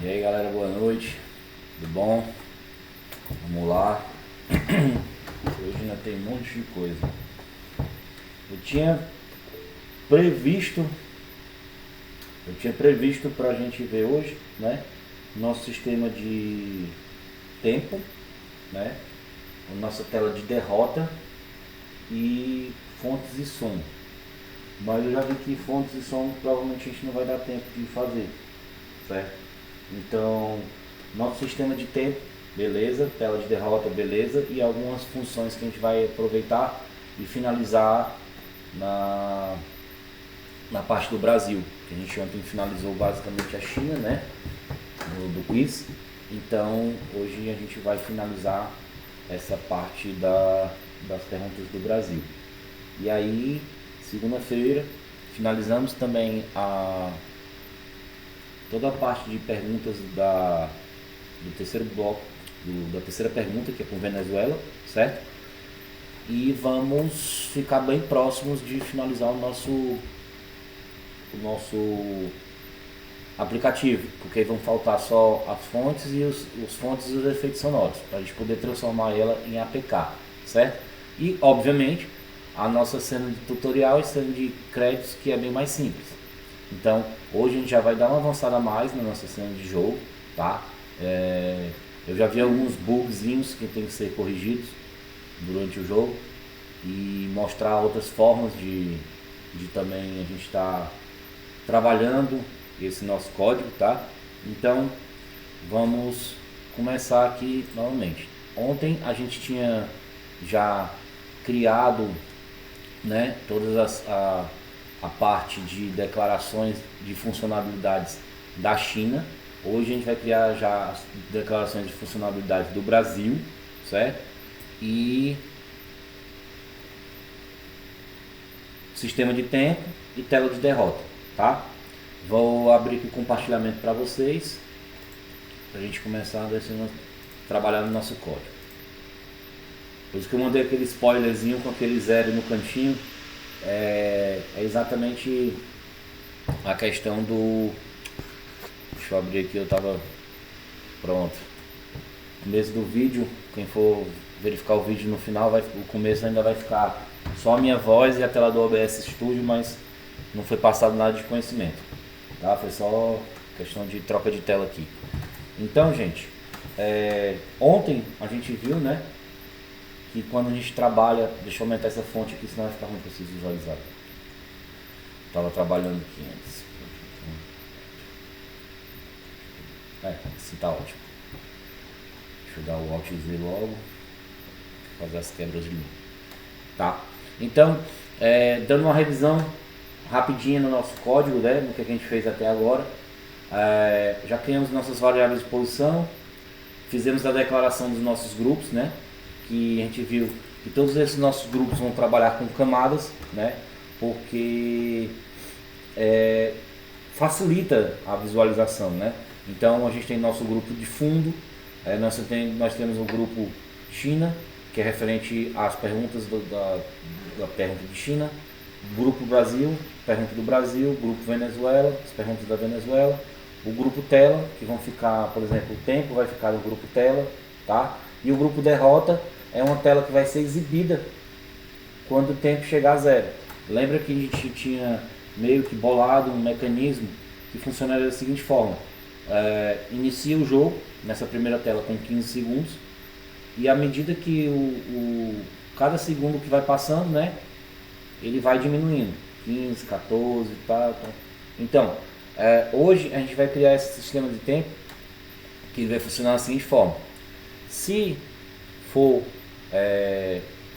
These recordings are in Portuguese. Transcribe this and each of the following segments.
E aí galera, boa noite, tudo bom? Vamos lá. Hoje ainda tem um monte de coisa. Eu tinha previsto pra gente ver hoje, né? Nosso sistema de tempo, né? A nossa tela de derrota e fontes e som. Mas eu já vi que fontes e som provavelmente a gente não vai dar tempo de fazer, certo? Então, nosso sistema de tempo, beleza, tela de derrota, beleza, e algumas funções que a gente vai aproveitar e finalizar na parte do Brasil, que a gente ontem finalizou basicamente a China, né, do quiz. Então, hoje a gente vai finalizar essa parte das perguntas do Brasil. E aí, segunda-feira, finalizamos também toda a parte de perguntas do terceiro bloco, da terceira pergunta, que é com Venezuela, certo? E vamos ficar bem próximos de finalizar o nosso aplicativo, porque aí vão faltar só as fontes e os fontes e os efeitos sonoros, para a gente poder transformar ela em APK, certo? E, obviamente, a nossa cena de tutorial e cena de créditos, que é bem mais simples. Então, hoje a gente já vai dar uma avançada a mais na nossa cena de jogo, tá? Eu já vi alguns bugzinhos que tem que ser corrigidos durante o jogo e mostrar outras formas de também a gente estar trabalhando esse nosso código, tá? Então, vamos começar aqui novamente. Ontem a gente tinha já criado, né, todas a parte de declarações de funcionalidades da China. Hoje a gente vai criar já as declarações de funcionalidades do Brasil, certo? E sistema de tempo e tela de derrota, tá? Vou abrir aqui o compartilhamento para vocês, para a gente começar a trabalhar no nosso código. Por isso que eu mandei aquele spoilerzinho com aquele zero no cantinho. É exatamente a questão do... Deixa eu abrir aqui, eu tava... Pronto. No começo do vídeo, quem for verificar o vídeo no final, o começo ainda vai ficar só a minha voz e a tela do OBS Studio, mas não foi passado nada de conhecimento, tá? Foi só questão de troca de tela aqui. Então, gente, ontem a gente viu, né, que quando a gente trabalha... Deixa eu aumentar essa fonte aqui, senão vai ficar ruim para vocês visualizarem. Estava trabalhando aqui antes. Assim tá ótimo. Deixa eu dar o Alt Z logo. Fazer as quebras de novo. Tá? Então, dando uma revisão rapidinha no nosso código, né, no que a gente fez até agora. Já criamos nossas variáveis de posição. Fizemos a declaração dos nossos grupos, né? Que a gente viu que todos esses nossos grupos vão trabalhar com camadas, né? Porque facilita a visualização, né? Então a gente tem nosso grupo de fundo, nós temos o grupo China, que é referente às perguntas da pergunta de China, grupo Brasil, pergunta do Brasil, grupo Venezuela, as perguntas da Venezuela, o grupo tela, que vão ficar, por exemplo, o tempo vai ficar no grupo tela, tá? E o grupo derrota é uma tela que vai ser exibida quando o tempo chegar a zero. Lembra que a gente tinha meio que bolado um mecanismo que funcionaria da seguinte forma: inicia o jogo nessa primeira tela com 15 segundos e à medida que cada segundo que vai passando, né, ele vai diminuindo, 15, 14, tá. Então, hoje a gente vai criar esse sistema de tempo que vai funcionar da seguinte forma: se o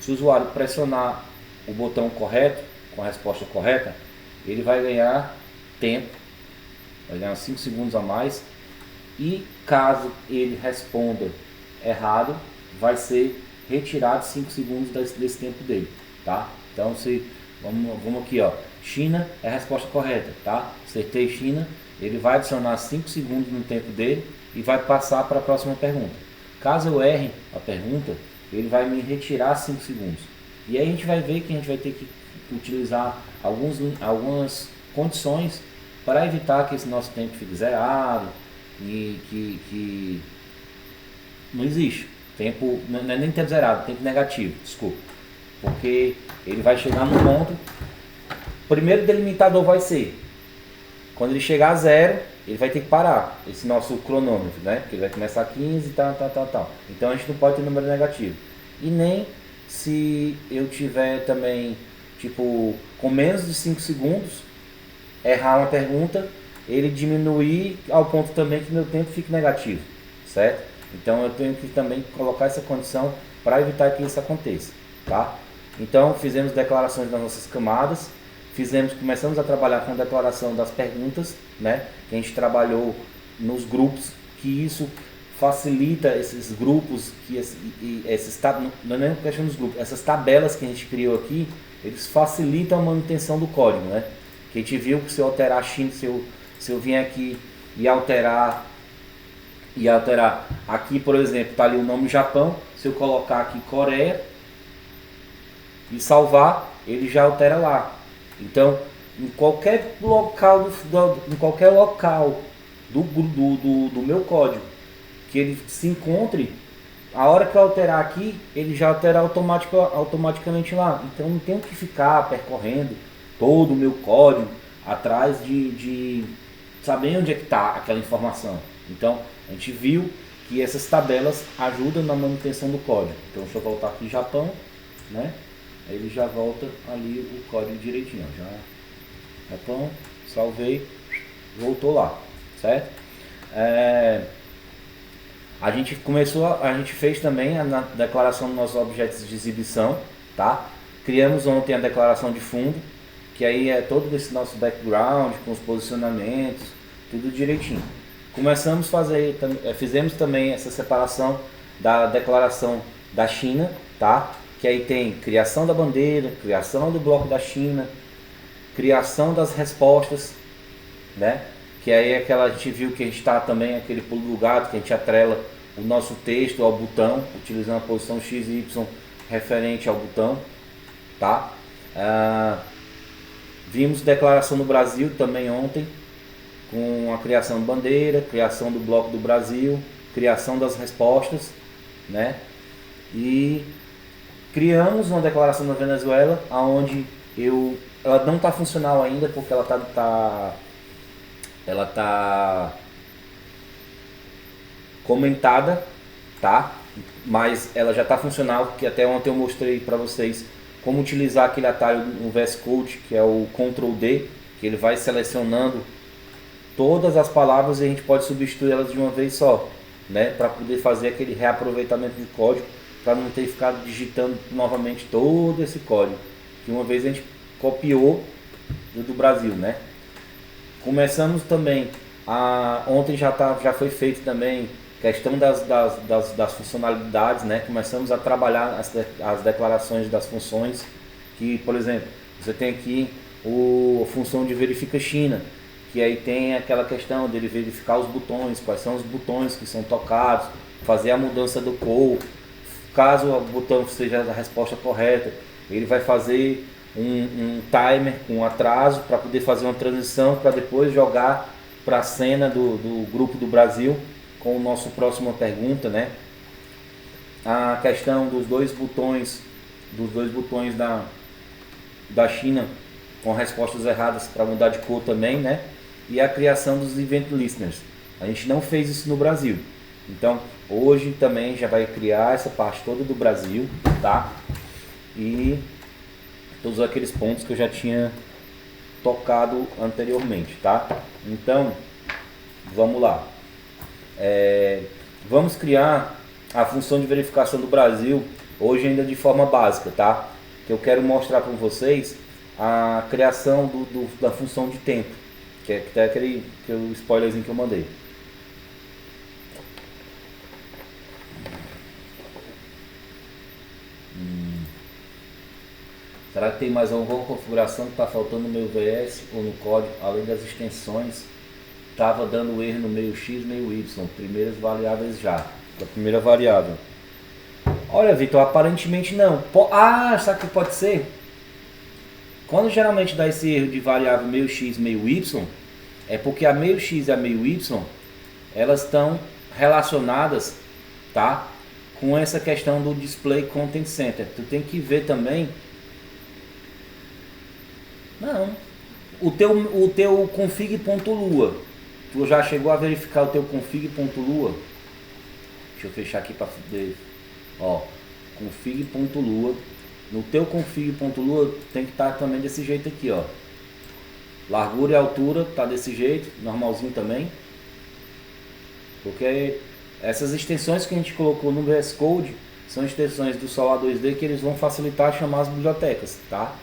usuário pressionar o botão correto, com a resposta correta, ele vai ganhar tempo, vai ganhar 5 segundos a mais, e caso ele responda errado, vai ser retirado 5 segundos desse tempo dele, tá? Então, vamos aqui, ó, China é a resposta correta, tá? Acertei China, ele vai adicionar 5 segundos no tempo dele e vai passar para a próxima pergunta. Caso eu erre a pergunta, ele vai me retirar 5 segundos. E aí a gente vai ver que a gente vai ter que utilizar algumas condições para evitar que esse nosso tempo fique zerado, e que não existe. Tempo, não é nem tempo zerado, tempo negativo, desculpa. Porque ele vai chegar no ponto, o primeiro delimitador vai ser, quando ele chegar a zero, ele vai ter que parar, esse nosso cronômetro, né? Porque ele vai começar a 15 e tal. Então a gente não pode ter número negativo. E nem se eu tiver também, tipo, com menos de 5 segundos, errar uma pergunta, ele diminuir ao ponto também que meu tempo fique negativo, certo? Então eu tenho que também colocar essa condição para evitar que isso aconteça, tá? Então fizemos declarações das nossas camadas, começamos a trabalhar com a declaração das perguntas, né? Que a gente trabalhou nos grupos, que isso facilita esses grupos, não é nem questão dos grupos, essas tabelas que a gente criou aqui, eles facilitam a manutenção do código, né? Que a gente viu que se eu alterar a China, se eu vim aqui e alterar aqui, por exemplo, tá ali o nome Japão, se eu colocar aqui Coreia e salvar, ele já altera lá. Então, em qualquer local do meu código que ele se encontre, a hora que eu alterar aqui, ele já altera automaticamente lá. Então não tenho que ficar percorrendo todo o meu código atrás de saber onde é que está aquela informação. Então a gente viu que essas tabelas ajudam na manutenção do código. Então deixa eu voltar aqui Japão, né? Aí ele já volta ali o código direitinho. Japão, salvei, voltou lá, certo? A gente fez também a declaração dos nossos objetos de exibição, tá? Criamos ontem a declaração de fundo, que aí é todo esse nosso background, com os posicionamentos, tudo direitinho. Fizemos também essa separação da declaração da China, tá? Que aí tem criação da bandeira, criação do bloco da China, criação das respostas, né? Que aí é aquela, a gente viu que a gente está também aquele pulo do gato, que a gente atrela o nosso texto ao botão, utilizando a posição X e Y referente ao botão, tá? Vimos declaração no Brasil também ontem, com a criação de bandeira, criação do bloco do Brasil, criação das respostas, né? E criamos uma declaração na Venezuela, onde ela não está funcional ainda, porque ela tá comentada, tá? Mas ela já está funcional, que até ontem eu mostrei para vocês como utilizar aquele atalho no VS Code, que é o Ctrl D, que ele vai selecionando todas as palavras e a gente pode substituir elas de uma vez só, né? Para poder fazer aquele reaproveitamento de código, para não ter ficado digitando novamente todo esse código, que uma vez a gente copiou do Brasil, né? Começamos também, ontem já foi feito também questão das funcionalidades, né? Começamos a trabalhar as declarações das funções, que, por exemplo, você tem aqui a função de verifica China, que aí tem aquela questão dele verificar os botões, quais são os botões que são tocados, fazer a mudança do cor, caso o botão seja a resposta correta, ele vai fazer um timer com atraso para poder fazer uma transição, para depois jogar para a cena do grupo do Brasil com o nosso próxima pergunta, né? A questão dos dois botões da China com respostas erradas para mudar de cor também, né? E a criação dos event listeners. A gente não fez isso no Brasil. Então, hoje também já vai criar essa parte toda do Brasil, tá? E todos aqueles pontos que eu já tinha tocado anteriormente, tá? Então, vamos lá. Vamos criar a função de verificação do Brasil, hoje ainda de forma básica, tá? Que eu quero mostrar para vocês a criação da função de tempo, que é até aquele spoilerzinho que eu mandei. Será que tem mais alguma configuração que está faltando no meu VS ou no código, além das extensões? Estava dando erro no meio X, meio Y, primeiras variáveis já, da primeira variável. Olha, Vitor, aparentemente não. Sabe o que pode ser? Quando geralmente dá esse erro de variável meio X, meio Y, é porque a meio X e a meio Y, elas estão relacionadas, tá, com essa questão do Display Content Center. Tu tem que ver também. Não. O teu config.lua. Tu já chegou a verificar o teu config.lua? Deixa eu fechar aqui para ver. Ó, config.lua. No teu config.lua tem que estar também desse jeito aqui, ó. Largura e altura tá desse jeito, normalzinho também. Porque essas extensões que a gente colocou no VS Code são extensões do Solar 2D que eles vão facilitar chamar as bibliotecas, tá?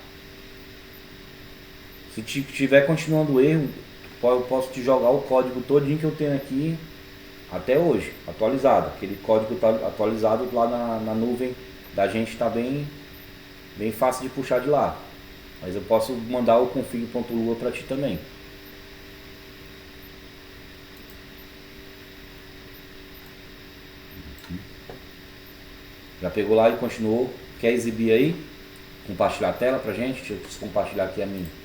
Se tiver continuando o erro, eu posso te jogar o código todinho que eu tenho aqui até hoje, atualizado. Aquele código tá atualizado lá na nuvem da gente, tá bem fácil de puxar de lá. Mas eu posso mandar o config.lua para ti também. Já pegou lá e continuou? Quer exibir aí? Compartilhar a tela pra gente? Deixa eu compartilhar aqui a minha.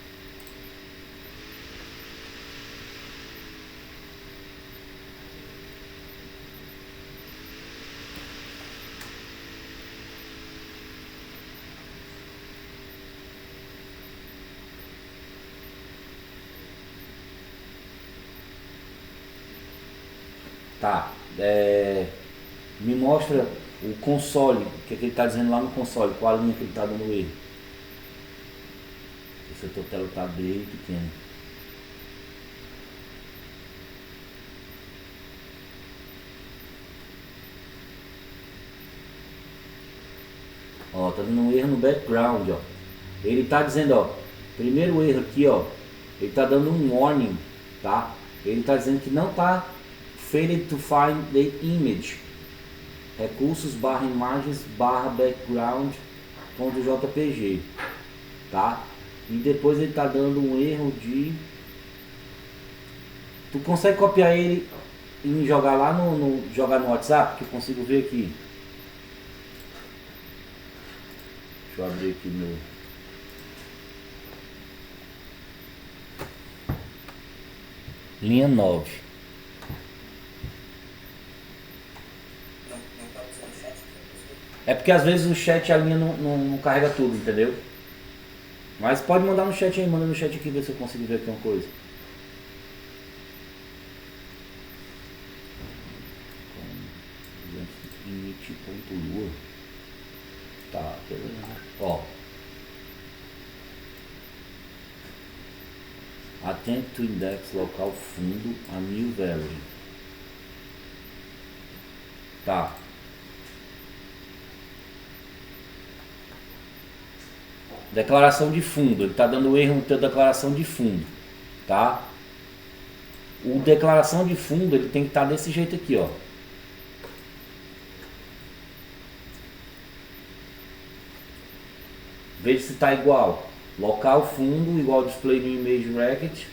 Tá, me mostra o console, o que, é que ele está dizendo lá no console, qual a linha que ele está dando erro. Esse teu tela está bem pequeno. Ó, tá dando um erro no background, ó. Ele está dizendo, ó, primeiro erro aqui, ó, ele está dando um warning, tá? Ele está dizendo que não está failed to find the image. Recursos barra imagens barra background.jpg, tá? E depois ele tá dando um erro de... Tu consegue copiar ele e me jogar lá jogar no WhatsApp, que eu consigo ver aqui. Deixa eu abrir aqui meu... Linha 9. É porque às vezes o chat, a linha não carrega tudo, entendeu? Mas pode mandar no chat aí, manda no chat aqui, ver se eu consigo ver aqui uma coisa. Init.lua. Tá, beleza. Ó. Attempt to index local fundo a new value. Tá. Declaração de fundo, ele está dando erro no teu declaração de fundo, tá? O declaração de fundo ele tem que estar desse jeito aqui, ó. Veja se está igual. Local fundo igual display no image racket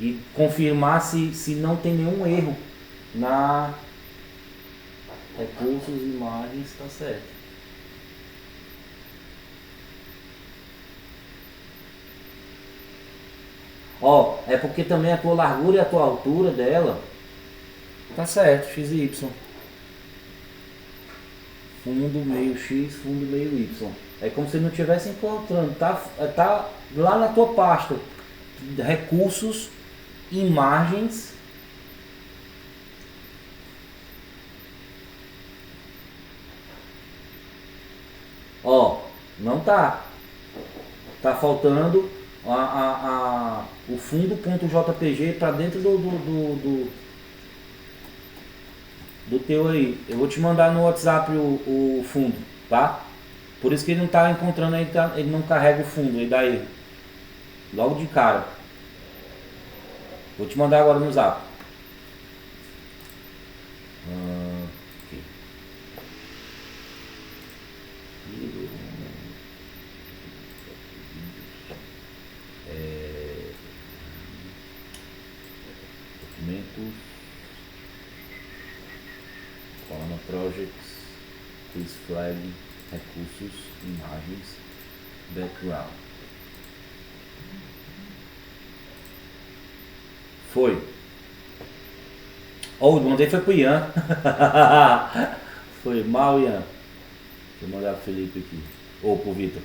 e confirmar se não tem nenhum erro na recursos imagens, está certo. Ó, é porque também a tua largura e a tua altura dela tá certo, XY. Fundo meio X, fundo meio Y. É como se não estivesse encontrando, tá lá na tua pasta. Recursos, imagens. Ó, não tá. Tá faltando o fundo.jpg para dentro do teu aí. Eu vou te mandar no WhatsApp o fundo, tá? Por isso que ele não tá encontrando aí, ele não carrega o fundo, aí dá erro. Logo de cara. Vou te mandar agora no Zap. Okay. Documentos. Column Projects. Quiz Flag. Recursos. Imagens. Background. Foi. Oh, eu mandei foi pro Ian. Foi mal, Ian. Deixa eu mandar pro Felipe aqui. Ou pro Vitor.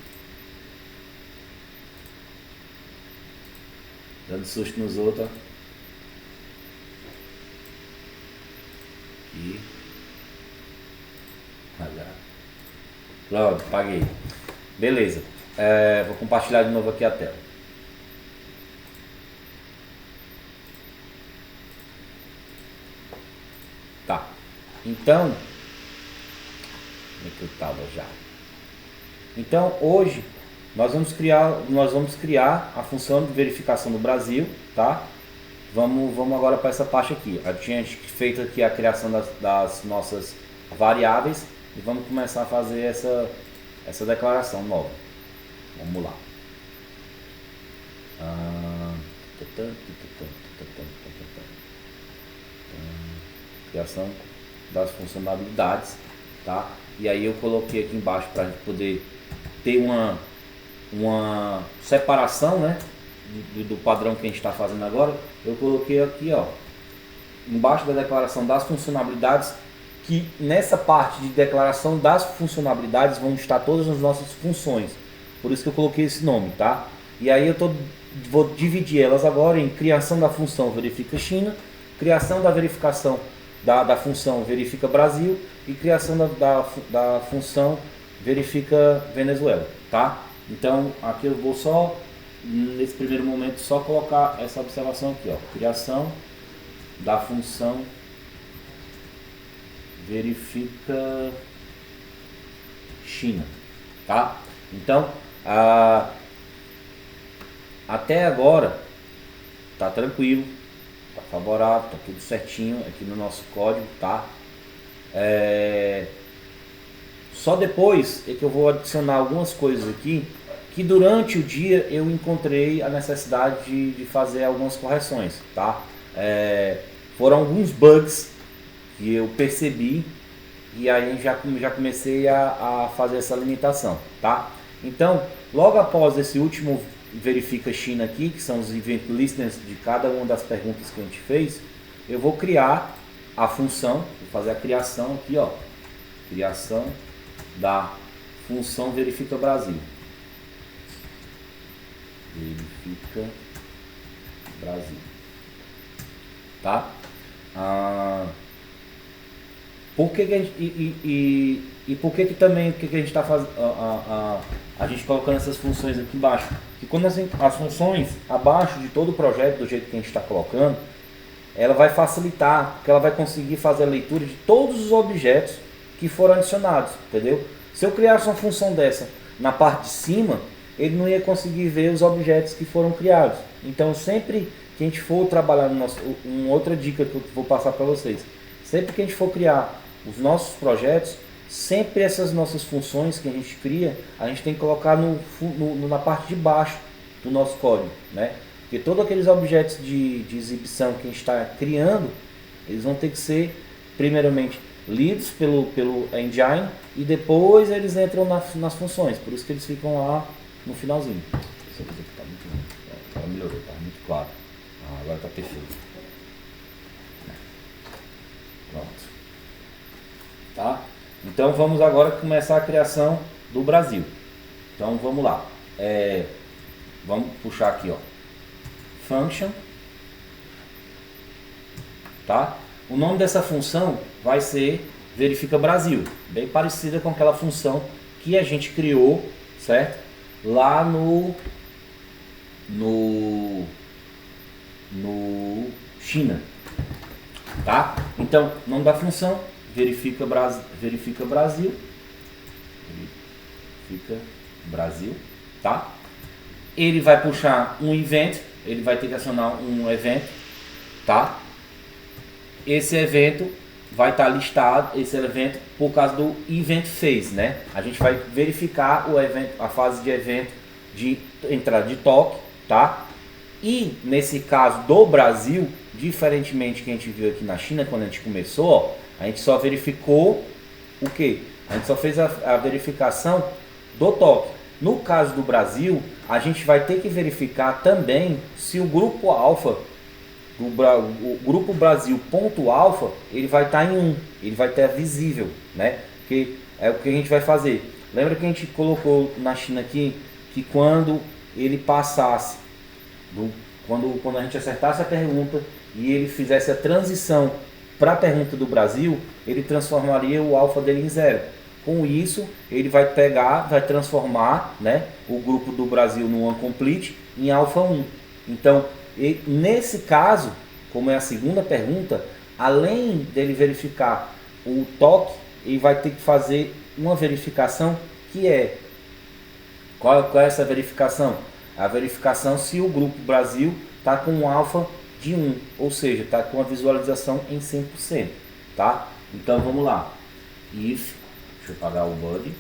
Dando susto nos outros, ó. Aqui. Pronto, paguei. Beleza. Vou compartilhar de novo aqui a tela. Tá. Então, onde é que eu tava já? Então, hoje nós vamos criar a função de verificação do Brasil, tá? Vamos agora para essa parte aqui. A gente feito aqui a criação das nossas variáveis e vamos começar a fazer essa declaração nova. Vamos lá. Criação das funcionalidades, tá? E aí eu coloquei aqui embaixo para a gente poder ter uma separação, né, do padrão que a gente está fazendo agora. Eu coloquei aqui, ó, embaixo da declaração das funcionalidades, que nessa parte de declaração das funcionalidades vão estar todas as nossas funções. Por isso que eu coloquei esse nome, tá? E aí vou dividir elas agora em criação da função verifica China, criação da verificação da função verifica Brasil e criação da função verifica Venezuela, tá? Então aqui eu vou só, nesse primeiro momento, só colocar essa observação aqui, ó, criação da função verifica China, tá? Então até agora tá tranquilo, tá favorável, tá tudo certinho aqui no nosso código, tá? Só depois é que eu vou adicionar algumas coisas aqui que durante o dia eu encontrei a necessidade de fazer algumas correções, tá? Foram alguns bugs que eu percebi e aí já comecei a fazer essa limitação, tá? Então, logo após esse último verifica China aqui, que são os event listeners de cada uma das perguntas que a gente fez, eu vou criar a função, vou fazer a criação aqui, ó, criação da função verifica Brasil. Verifica Brasil, tá? Por que que a gente, por que também que a gente está fazendo a gente colocando essas funções aqui embaixo? Que quando as funções abaixo de todo o projeto, do jeito que a gente está colocando, ela vai facilitar, porque ela vai conseguir fazer a leitura de todos os objetos que foram adicionados, entendeu? Se eu criasse uma função dessa na parte de cima, ele não ia conseguir ver os objetos que foram criados. Então, sempre que a gente for trabalhar no nosso, uma outra dica que eu vou passar para vocês, sempre que a gente for criar os nossos projetos, sempre essas nossas funções que a gente cria, a gente tem que colocar na parte de baixo do nosso código, né? Porque todos aqueles objetos de exibição que a gente está criando, eles vão ter que ser, primeiramente, lidos pelo engine e depois eles entram nas funções. Por isso que eles ficam lá no finalzinho. Isso aqui tá muito ruim. Agora melhorou, tá muito claro. Agora tá perfeito. Pronto. Tá? Então vamos agora começar a criação do Brasil. Então vamos lá. Vamos puxar aqui, ó. Function. Tá? O nome dessa função vai ser verifica Brasil, bem parecida com aquela função que a gente criou, certo? Lá no China, tá? Então, nome da função verifica Brasil, verifica Brasil, tá? Ele vai puxar um event, ele vai ter que acionar um evento, tá? Esse evento vai estar listado, esse evento, por causa do event phase, né? A gente vai verificar o evento, a fase de evento de entrada de toque, tá? E nesse caso do Brasil, diferentemente que a gente viu aqui na China quando a gente começou, ó, a gente só verificou o que? A gente só fez a verificação do toque. No caso do Brasil, a gente vai ter que verificar também se o grupo alfa o grupo Brasil ponto alfa, ele vai estar em 1, ele vai estar visível, né? Que é o que a gente vai fazer. Lembra que a gente colocou na China aqui que quando ele passasse, quando a gente acertasse a pergunta e ele fizesse a transição para a pergunta do Brasil, ele transformaria o alfa dele em 0. Com isso, ele vai transformar, né, o grupo do Brasil no OneComplete em alfa 1. Então, nesse caso, como é a segunda pergunta, além dele verificar o toque, ele vai ter que fazer uma verificação que é... Qual é essa verificação? A verificação se o grupo Brasil está com um alfa de 1, ou seja, está com a visualização em 100%, tá? Então vamos lá. If, deixa eu apagar o body,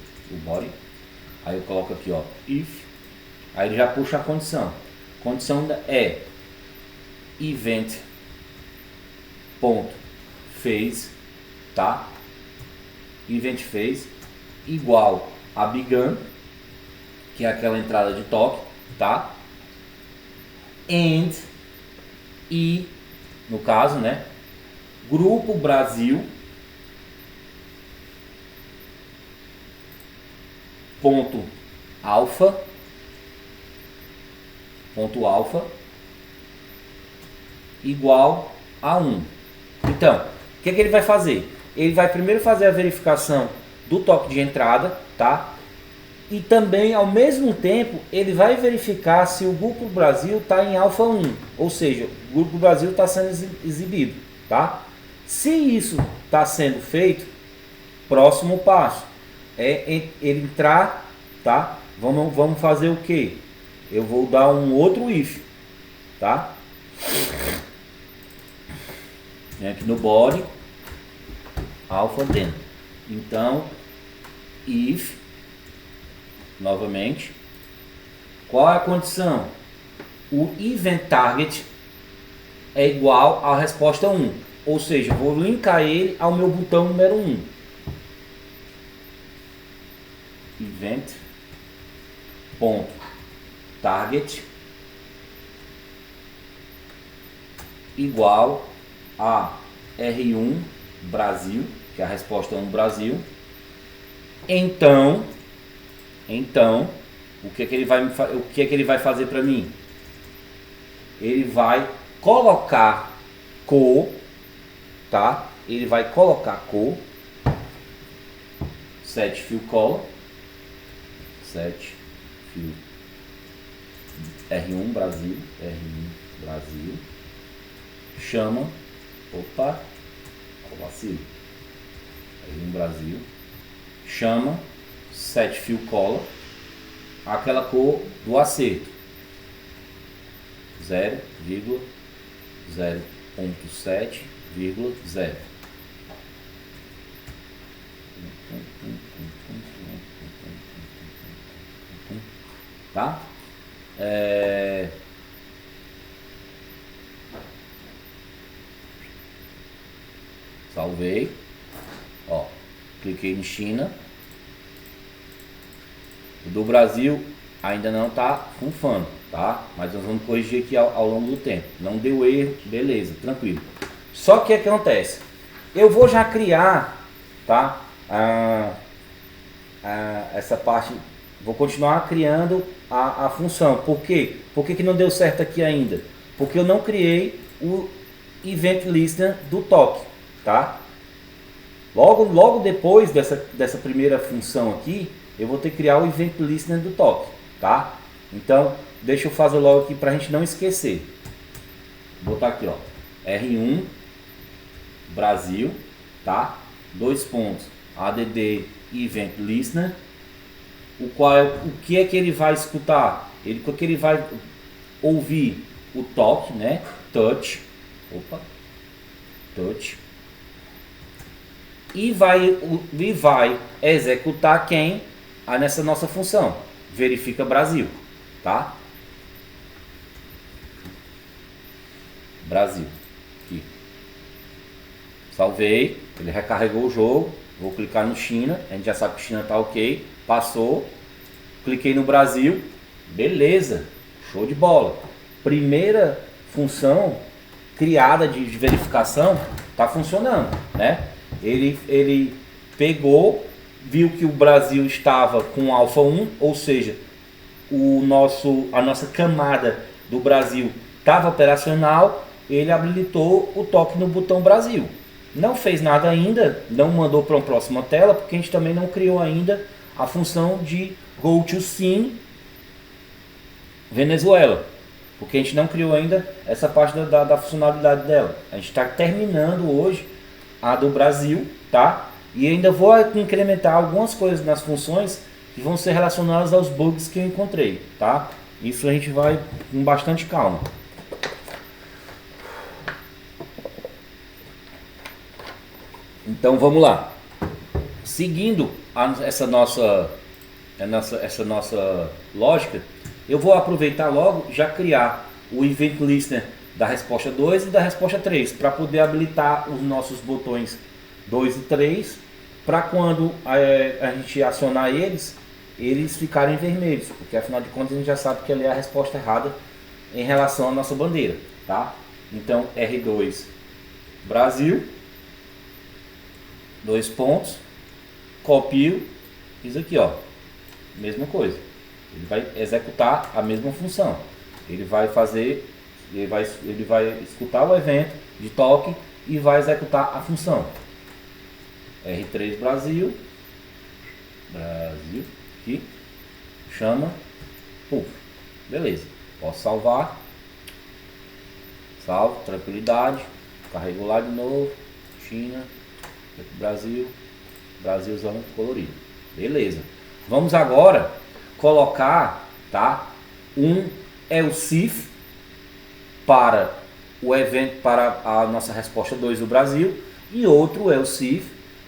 aí eu coloco aqui, ó, if, aí ele já puxa a condição. Condição é event ponto phase, tá? Event phase igual a begun, que é aquela entrada de toque, tá? And, e no caso, né, grupo Brasil ponto alfa igual a 1. Então, o que ele vai fazer? Ele vai primeiro fazer a verificação do toque de entrada, tá? E também, ao mesmo tempo, ele vai verificar se o grupo Brasil está em alfa 1, ou seja, o grupo Brasil está sendo exibido, tá? Se isso está sendo feito, próximo passo é ele entrar, tá? Vamos fazer o que? Eu vou dar um outro if, tá? Vem aqui no body, alpha then. Então, if, novamente, qual é a condição? O event target é igual à resposta 1, ou seja, vou linkar ele ao meu botão número 1. Event ponto target igual a R1 Brasil, que é a resposta 1 Brasil. Então, o que é que ele vai fazer para mim? Ele vai colocar cor, tá? Ele vai colocar cor, set fill color, set fill R1 Brasil, chama, opa, vacilo, R1 Brasil, chama set fill color, aquela cor do acerto, 0,0.7,0. Tá? Salvei, ó, cliquei em China. O do Brasil ainda não está funfando, tá? Mas nós vamos corrigir aqui ao longo do tempo. Não deu erro, beleza, tranquilo. Só que o que acontece? Eu vou já criar, tá? Essa parte, vou continuar criando a função. Por quê? Por que não deu certo aqui ainda? Porque eu não criei o Event Listener do toque, tá? Logo depois dessa primeira função aqui, eu vou ter que criar o Event Listener do toque, tá? Então, deixa eu fazer logo aqui para a gente não esquecer. Vou botar aqui, ó, R1 Brasil, tá? 2 pontos, add Event Listener, o que é que ele vai escutar? O que ele vai ouvir? O toque, né? Touch, e vai executar quem? Nessa nossa função, verifica Brasil, tá? Brasil, aqui. Salvei, ele recarregou o jogo, vou clicar no China, a gente já sabe que China tá ok, passou, cliquei no Brasil, beleza, show de bola. Primeira função criada de verificação está funcionando, né? Ele pegou, viu que o Brasil estava com alfa 1, ou seja, a nossa camada do Brasil estava operacional, ele habilitou o toque no botão Brasil. Não fez nada ainda, não mandou para uma próxima tela, porque a gente também não criou ainda a função de Go to Scene Venezuela, porque a gente não criou ainda essa parte da funcionalidade dela. A gente está terminando hoje a do Brasil, tá? E ainda vou incrementar algumas coisas nas funções que vão ser relacionadas aos bugs que eu encontrei, tá? Isso a gente vai com bastante calma. Então vamos lá. Seguindo essa nossa lógica, eu vou aproveitar logo já criar o Event Listener da resposta 2 e da resposta 3 para poder habilitar os nossos botões 2 e 3 para quando a gente acionar eles ficarem vermelhos, porque afinal de contas a gente já sabe que ali é a resposta errada em relação à nossa bandeira, tá? Então R2 Brasil, 2 pontos, copio isso aqui, ó, mesma coisa. Ele vai executar a mesma função. Ele vai escutar o evento de toque e vai executar a função. R3 Brasil, aqui, chama, puf, beleza. Posso salvar, salvo, tranquilidade, carrego lá de novo, China, Brasil, Brasilzão colorido, beleza. Vamos agora colocar, tá, um else para o evento, para a nossa resposta 2 do Brasil e outro else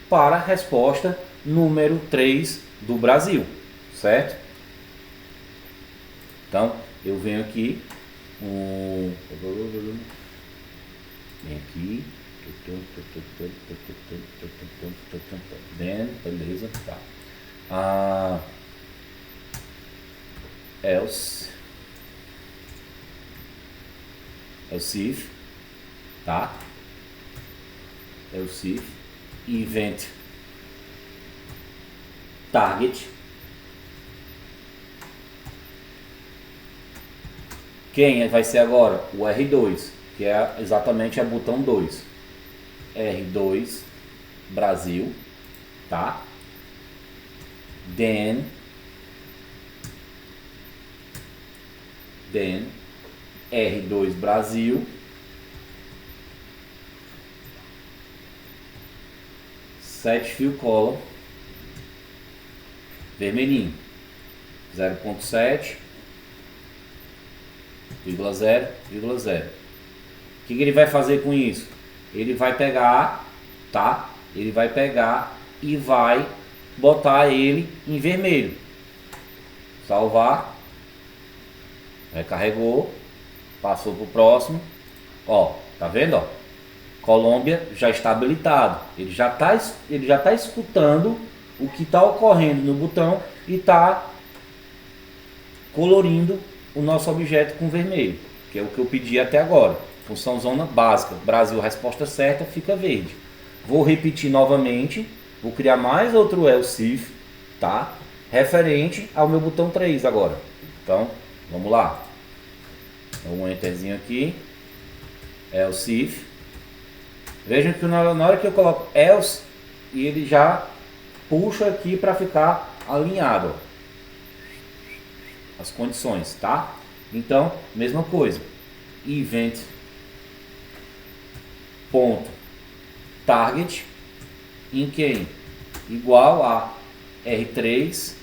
para a resposta número 3 do Brasil, certo? Então eu venho aqui, vem aqui, beleza, tá. Else if, tá? Else if event target. Quem vai ser agora? O R2, que é exatamente a botão 2. R2 Brasil, tá? Then R2 Brasil, set fill color vermelhinho, 0.7, 0,0. O que ele vai fazer com isso? Ele vai pegar, tá? Ele vai pegar e vai botar ele em vermelho. Salvar. Recarregou. Passou para o próximo. Ó, tá vendo? Ó? Colômbia já está habilitado. Ele já tá escutando o que está ocorrendo no botão e está colorindo o nosso objeto com vermelho, que é o que eu pedi até agora. Função zona básica, Brasil, resposta certa, fica verde. Vou repetir novamente, vou criar mais outro else if, tá? Referente ao meu botão 3 agora. Então, vamos lá. Dá um enterzinho aqui, else if. Vejam que na hora que eu coloco else, ele já puxa aqui para ficar alinhado, ó, as condições, tá? Então, mesma coisa, event ponto target em quem? Igual a R3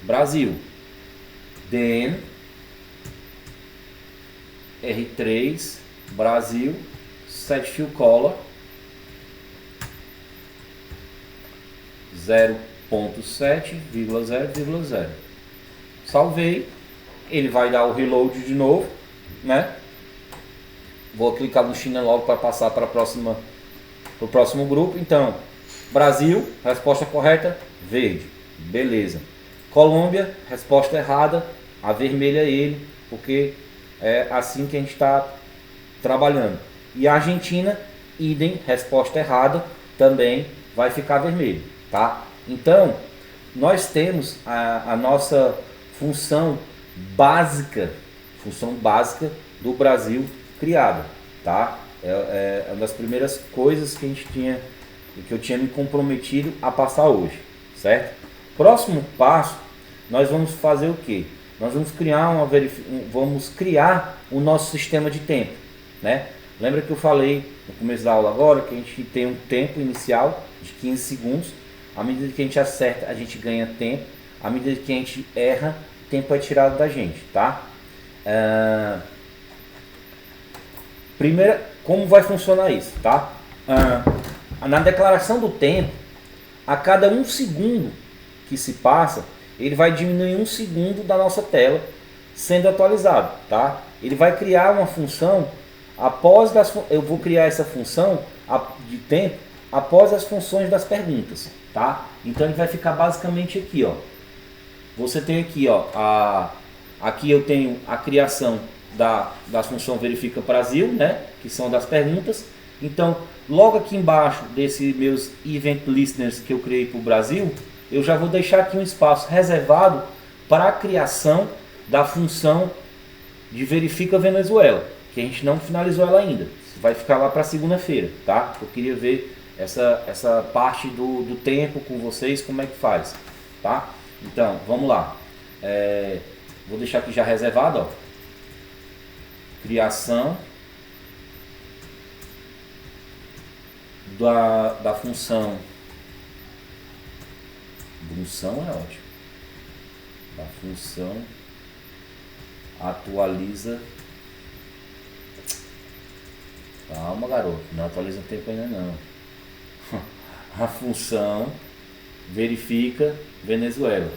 Brasil, then R3 Brasil set fill color 0.7,0,0. Salvei. Ele vai dar o reload de novo, né? Vou clicar no China logo para passar para o próximo grupo. Então, Brasil, resposta correta, verde, beleza. Colômbia, resposta errada, a vermelha é ele, porque é assim que a gente está trabalhando. E a Argentina, idem, resposta errada, também vai ficar vermelho, tá? Então, nós temos a nossa função básica do Brasil criada, tá? É uma das primeiras coisas que que eu tinha me comprometido a passar hoje, certo? Próximo passo, nós vamos fazer o quê? Nós vamos criar o nosso sistema de tempo, né? Lembra que eu falei no começo da aula agora que a gente tem um tempo inicial de 15 segundos. À medida que a gente acerta, a gente ganha tempo. À medida que a gente erra, o tempo é tirado da gente, tá? Primeiro, como vai funcionar isso, tá? Na declaração do tempo, a cada 1 segundo que se passa, ele vai diminuir 1 segundo da nossa tela sendo atualizado, tá? Ele vai criar uma função eu vou criar essa função de tempo após as funções das perguntas, tá? Então ele vai ficar basicamente aqui, ó. Você tem aqui, ó, aqui eu tenho a criação da função verifica Brasil, né? Que são das perguntas. Então, logo aqui embaixo desses meus event listeners que eu criei para o Brasil, eu já vou deixar aqui um espaço reservado para a criação da função de verifica Venezuela, que a gente não finalizou ela ainda. Vai ficar lá para segunda-feira, tá? Eu queria ver essa parte do tempo com vocês, como é que faz, tá? Então, vamos lá. Vou deixar aqui já reservado, ó. Criação da função. Função é ótimo. Da função atualiza. Calma, garoto, não atualiza o tempo ainda não. A função verifica Venezuela.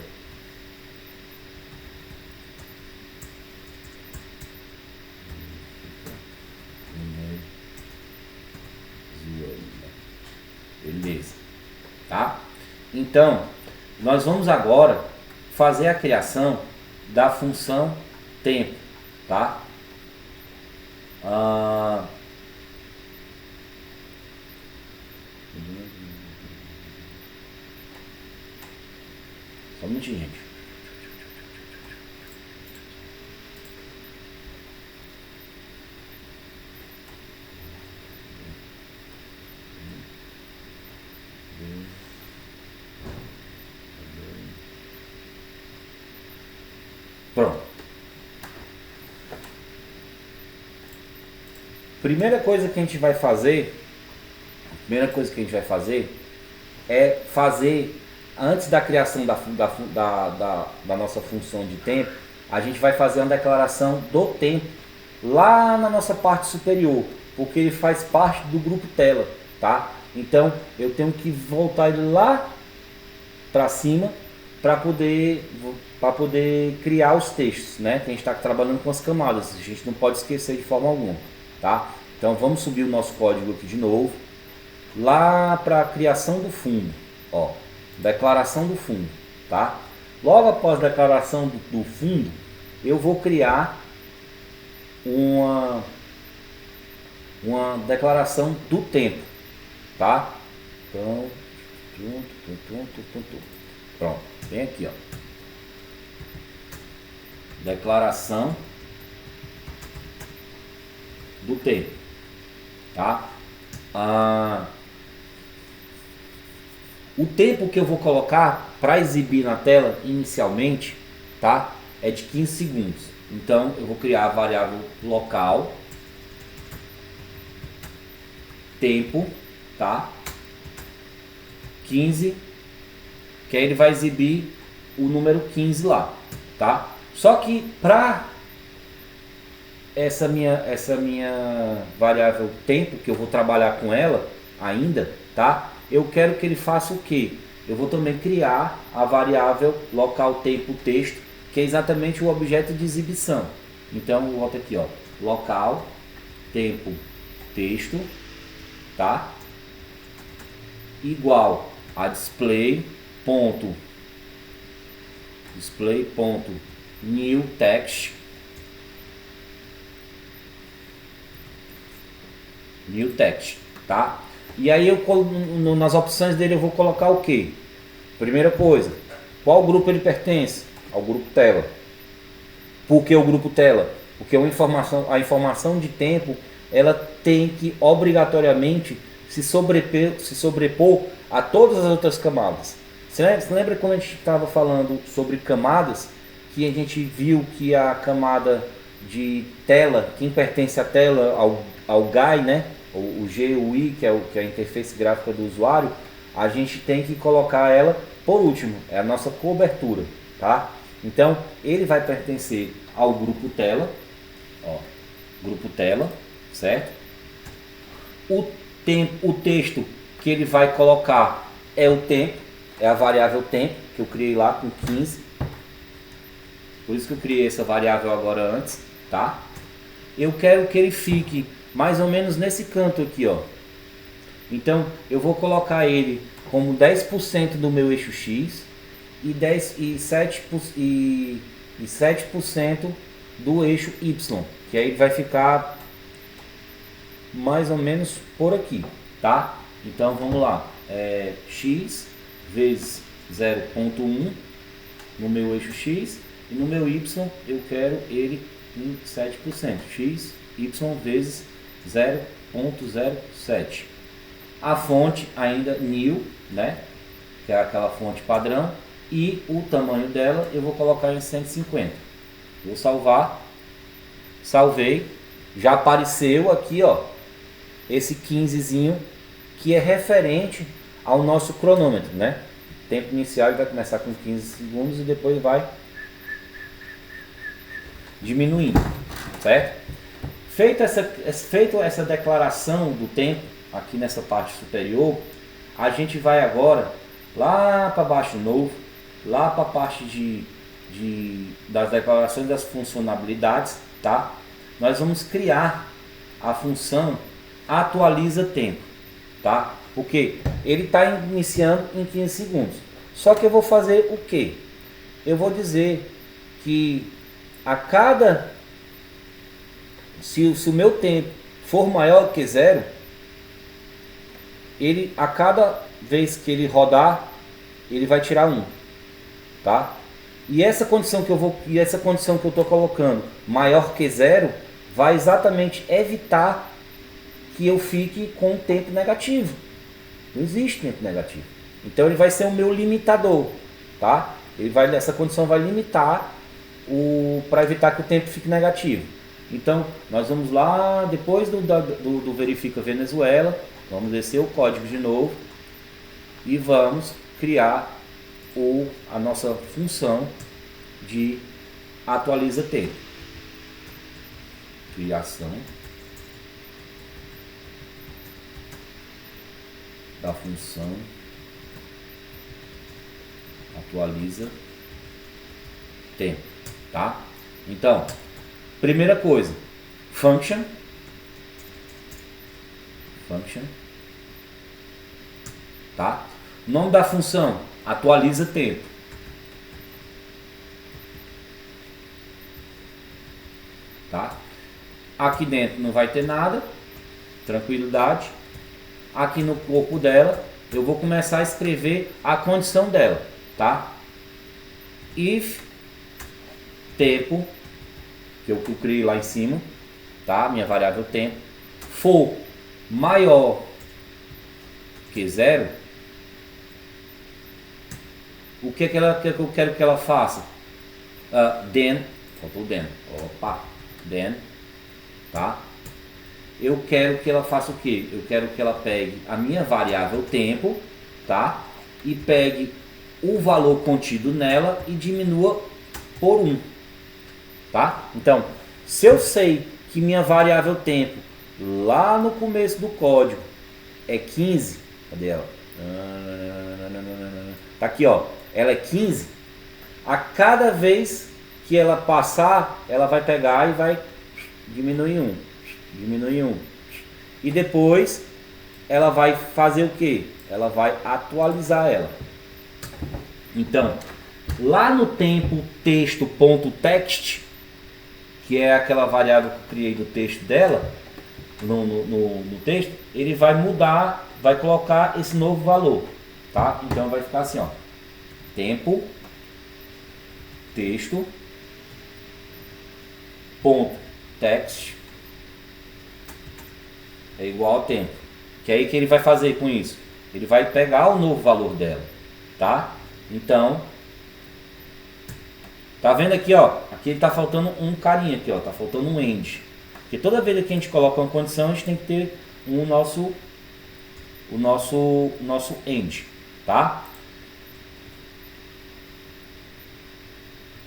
Beleza, tá? Então, nós vamos agora fazer a criação da função tempo, tá? Só um minutinho, gente. Pronto. Primeira coisa que a gente vai fazer é fazer, antes da criação da nossa função de tempo, a gente vai fazer uma declaração do tempo lá na nossa parte superior, porque ele faz parte do grupo tela, tá? Então eu tenho que voltar ele lá para cima para poder criar os textos, né? Que a gente está trabalhando com as camadas, a gente não pode esquecer de forma alguma, tá? Então vamos subir o nosso código aqui de novo, lá para a criação do fundo, ó, declaração do fundo, tá? Logo após a declaração do fundo, eu vou criar uma declaração do tempo, tá? Então, pronto, vem aqui, ó, declaração do tempo, tá? O tempo que eu vou colocar para exibir na tela inicialmente, tá? É de 15 segundos. Então eu vou criar a variável local tempo, tá? 15, que aí ele vai exibir o número 15 lá, tá? Só que para essa minha variável tempo, que eu vou trabalhar com ela ainda, tá? Eu quero que ele faça o quê? Eu vou também criar a variável local tempo texto, que é exatamente o objeto de exibição. Então eu boto aqui, ó, local tempo texto, tá? Igual a display ponto new text, new text, tá? E aí nas opções dele eu vou colocar o que? Primeira coisa, qual grupo ele pertence? Ao grupo tela. Por que o grupo tela? Porque a informação de tempo ela tem que obrigatoriamente se sobrepor a todas as outras camadas. Você lembra quando a gente estava falando sobre camadas, que a gente viu que a camada de tela, quem pertence à tela, ao GUI, né? o GUI, que é a interface gráfica do usuário, a gente tem que colocar ela por último, é a nossa cobertura, tá? Então, ele vai pertencer ao grupo tela, ó, grupo tela, certo? O texto que ele vai colocar é o tempo, é a variável tempo, que eu criei lá com 15. Por isso que eu criei essa variável agora antes, tá? Eu quero que ele fique mais ou menos nesse canto aqui, ó. Então, eu vou colocar ele como 10% do meu eixo X e 7% do eixo Y, que aí vai ficar mais ou menos por aqui, tá? Então, vamos lá. X vezes 0,1 no meu eixo X e no meu Y eu quero ele em 7%. X, Y vezes 0,07. A fonte ainda new, né? Que é aquela fonte padrão. E o tamanho dela eu vou colocar em 150. Vou salvar. Salvei. Já apareceu aqui, ó. Esse 15zinho que é referente ao nosso cronômetro, né? O tempo inicial ele vai começar com 15 segundos e depois vai diminuindo, certo? Feito essa declaração do tempo aqui nessa parte superior, a gente vai agora lá para baixo de novo, lá para a parte das declarações das funcionalidades, tá? Nós vamos criar a função atualiza tempo, tá? Porque ele está iniciando em 15 segundos. Só que eu vou fazer o quê? Eu vou dizer que a cada... Se o meu tempo for maior que 0, ele, a cada vez que ele rodar, ele vai tirar 1, tá? E essa condição que eu estou colocando, maior que 0, vai exatamente evitar que eu fique com tempo negativo. Não existe tempo negativo. Então ele vai ser o meu limitador, tá? Essa condição vai limitar para evitar que o tempo fique negativo. Então nós vamos lá, depois do verifica Venezuela, vamos descer o código de novo e vamos criar a nossa função de atualiza tempo. Criação da função atualiza tempo, tá? Então, primeira coisa, function, tá? Nome da função, atualiza tempo. Tá? Aqui dentro não vai ter nada, tranquilidade. Aqui no corpo dela, eu vou começar a escrever a condição dela, tá? If tempo, que eu criei lá em cima, tá? Minha variável tempo, for maior que 0, o que eu quero que ela faça? Then, faltou then, opa, then, tá? Eu quero que ela faça o que? Eu quero que ela pegue a minha variável tempo, tá? E pegue o valor contido nela e diminua por 1, tá? Então, se eu sei que minha variável tempo lá no começo do código é 15, cadê ela? Tá aqui, ó. Ela é 15. A cada vez que ela passar, ela vai pegar e vai diminuir 1. E depois ela vai fazer o que? Ela vai atualizar ela. Então, lá no tempo texto.text, que é aquela variável que eu criei do texto dela, no texto, ele vai mudar, vai colocar esse novo valor, tá? Então vai ficar assim, ó, tempo, texto, ponto, text, é igual ao tempo. Que aí que ele vai fazer com isso? Ele vai pegar o novo valor dela, tá? Então, tá vendo aqui, ó? Aqui tá faltando um carinha aqui, ó, tá faltando um end. Porque toda vez que a gente coloca uma condição, a gente tem que ter o nosso end, tá?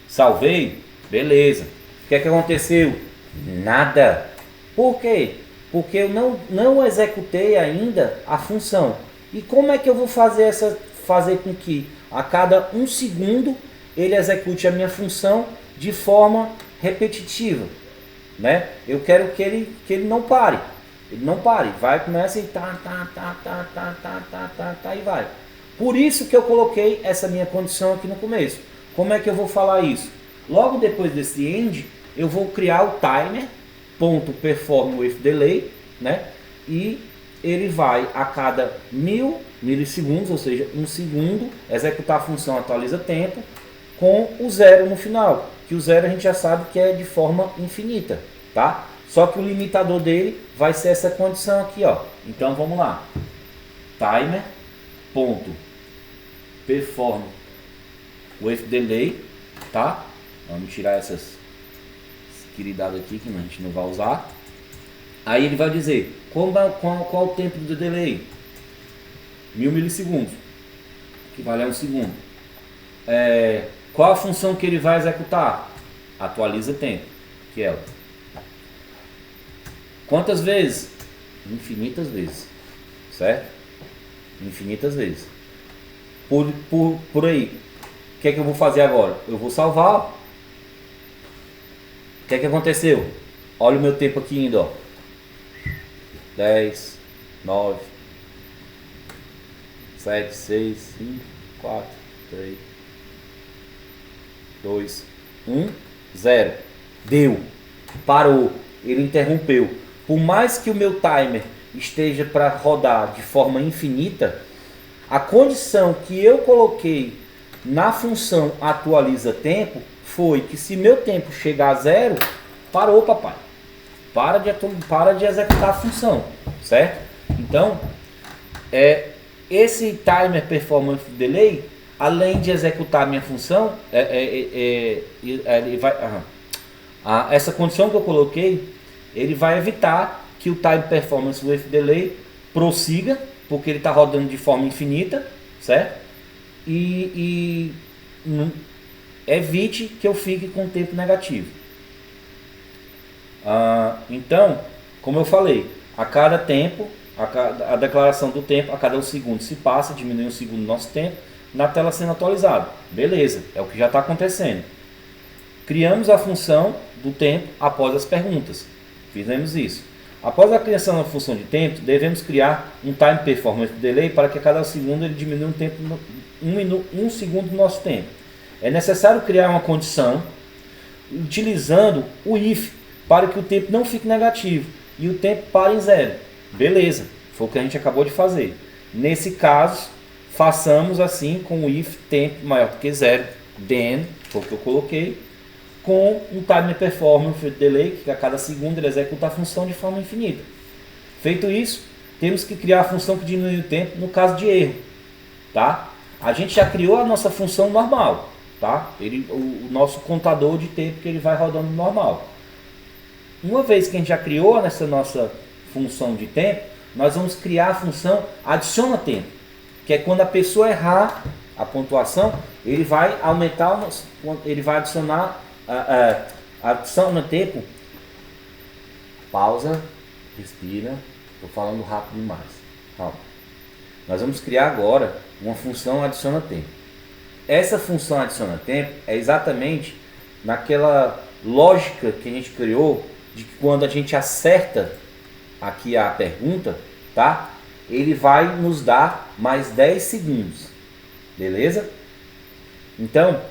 Salvei, beleza. O que é que aconteceu? Nada. Por quê? Porque eu não executei ainda a função. E como é que eu vou fazer com que a cada 1 segundo ele execute a minha função de forma repetitiva, né? Eu quero que ele não pare. Ele não pare. Vai, começa e tá e vai. Por isso que eu coloquei essa minha condição aqui no começo. Como é que eu vou falar isso? Logo depois desse end, eu vou criar o timer .perform with delay, né? E ele vai a cada 1000 milissegundos, ou seja, 1 segundo, executar a função atualiza tempo com o 0 no final, que o 0 a gente já sabe que é de forma infinita, tá? Só que o limitador dele vai ser essa condição aqui, ó. Então vamos lá. Timer .perform with delay, tá? Vamos tirar essas queridadas aqui que a gente não vai usar. Aí ele vai dizer qual o tempo do delay? 1000 milissegundos, que vale 1 segundo. Qual a função que ele vai executar? Atualiza tempo, que é ela. Quantas vezes? Infinitas vezes, certo? Infinitas vezes. Por aí. O que é que eu vou fazer agora? Eu vou salvar. O que é que aconteceu? Olha o meu tempo aqui indo, ó. 10, 9, 7, 6, 5, 4, 3, 2, 1, 0. Deu. Parou. Ele interrompeu. Por mais que o meu timer esteja para rodar de forma infinita, a condição que eu coloquei na função atualiza tempo foi que se meu tempo chegar a 0, parou, papai. Para de executar a função, certo? Então, esse timer performance delay, além de executar a minha função, essa condição que eu coloquei, ele vai evitar que o time performance with delay prossiga, porque ele está rodando de forma infinita, certo? E evite que eu fique com tempo negativo. Então, como eu falei, a cada tempo, a declaração do tempo, a cada 1 segundo se passa, diminui 1 segundo o nosso tempo, na tela sendo atualizada. Beleza, é o que já está acontecendo. Criamos a função do tempo após as perguntas. Fizemos isso. Após a criação da função de tempo, devemos criar um time performance delay para que a cada segundo ele diminua um segundo do nosso tempo. É necessário criar uma condição utilizando o if para que o tempo não fique negativo e o tempo pare em 0. Beleza, foi o que a gente acabou de fazer. Nesse caso, façamos assim com o if tempo maior do que 0, then, foi o que eu coloquei, com um timer performance delay, que a cada segundo ele executa a função de forma infinita. Feito isso, temos que criar a função que diminui o tempo no caso de erro, tá? A gente já criou a nossa função normal, tá? O nosso contador de tempo que ele vai rodando normal. Uma vez que a gente já criou nessa nossa função de tempo, nós vamos criar a função adiciona tempo, que é quando a pessoa errar a pontuação, ele vai aumentar, ele vai adicionar adiciona tempo. Pausa, respira, estou falando rápido demais. Calma. Nós vamos criar agora uma função adiciona tempo. Essa função adiciona tempo é exatamente naquela lógica que a gente criou de que quando a gente acerta aqui a pergunta, tá? Ele vai nos dar mais 10 segundos. Beleza? Então,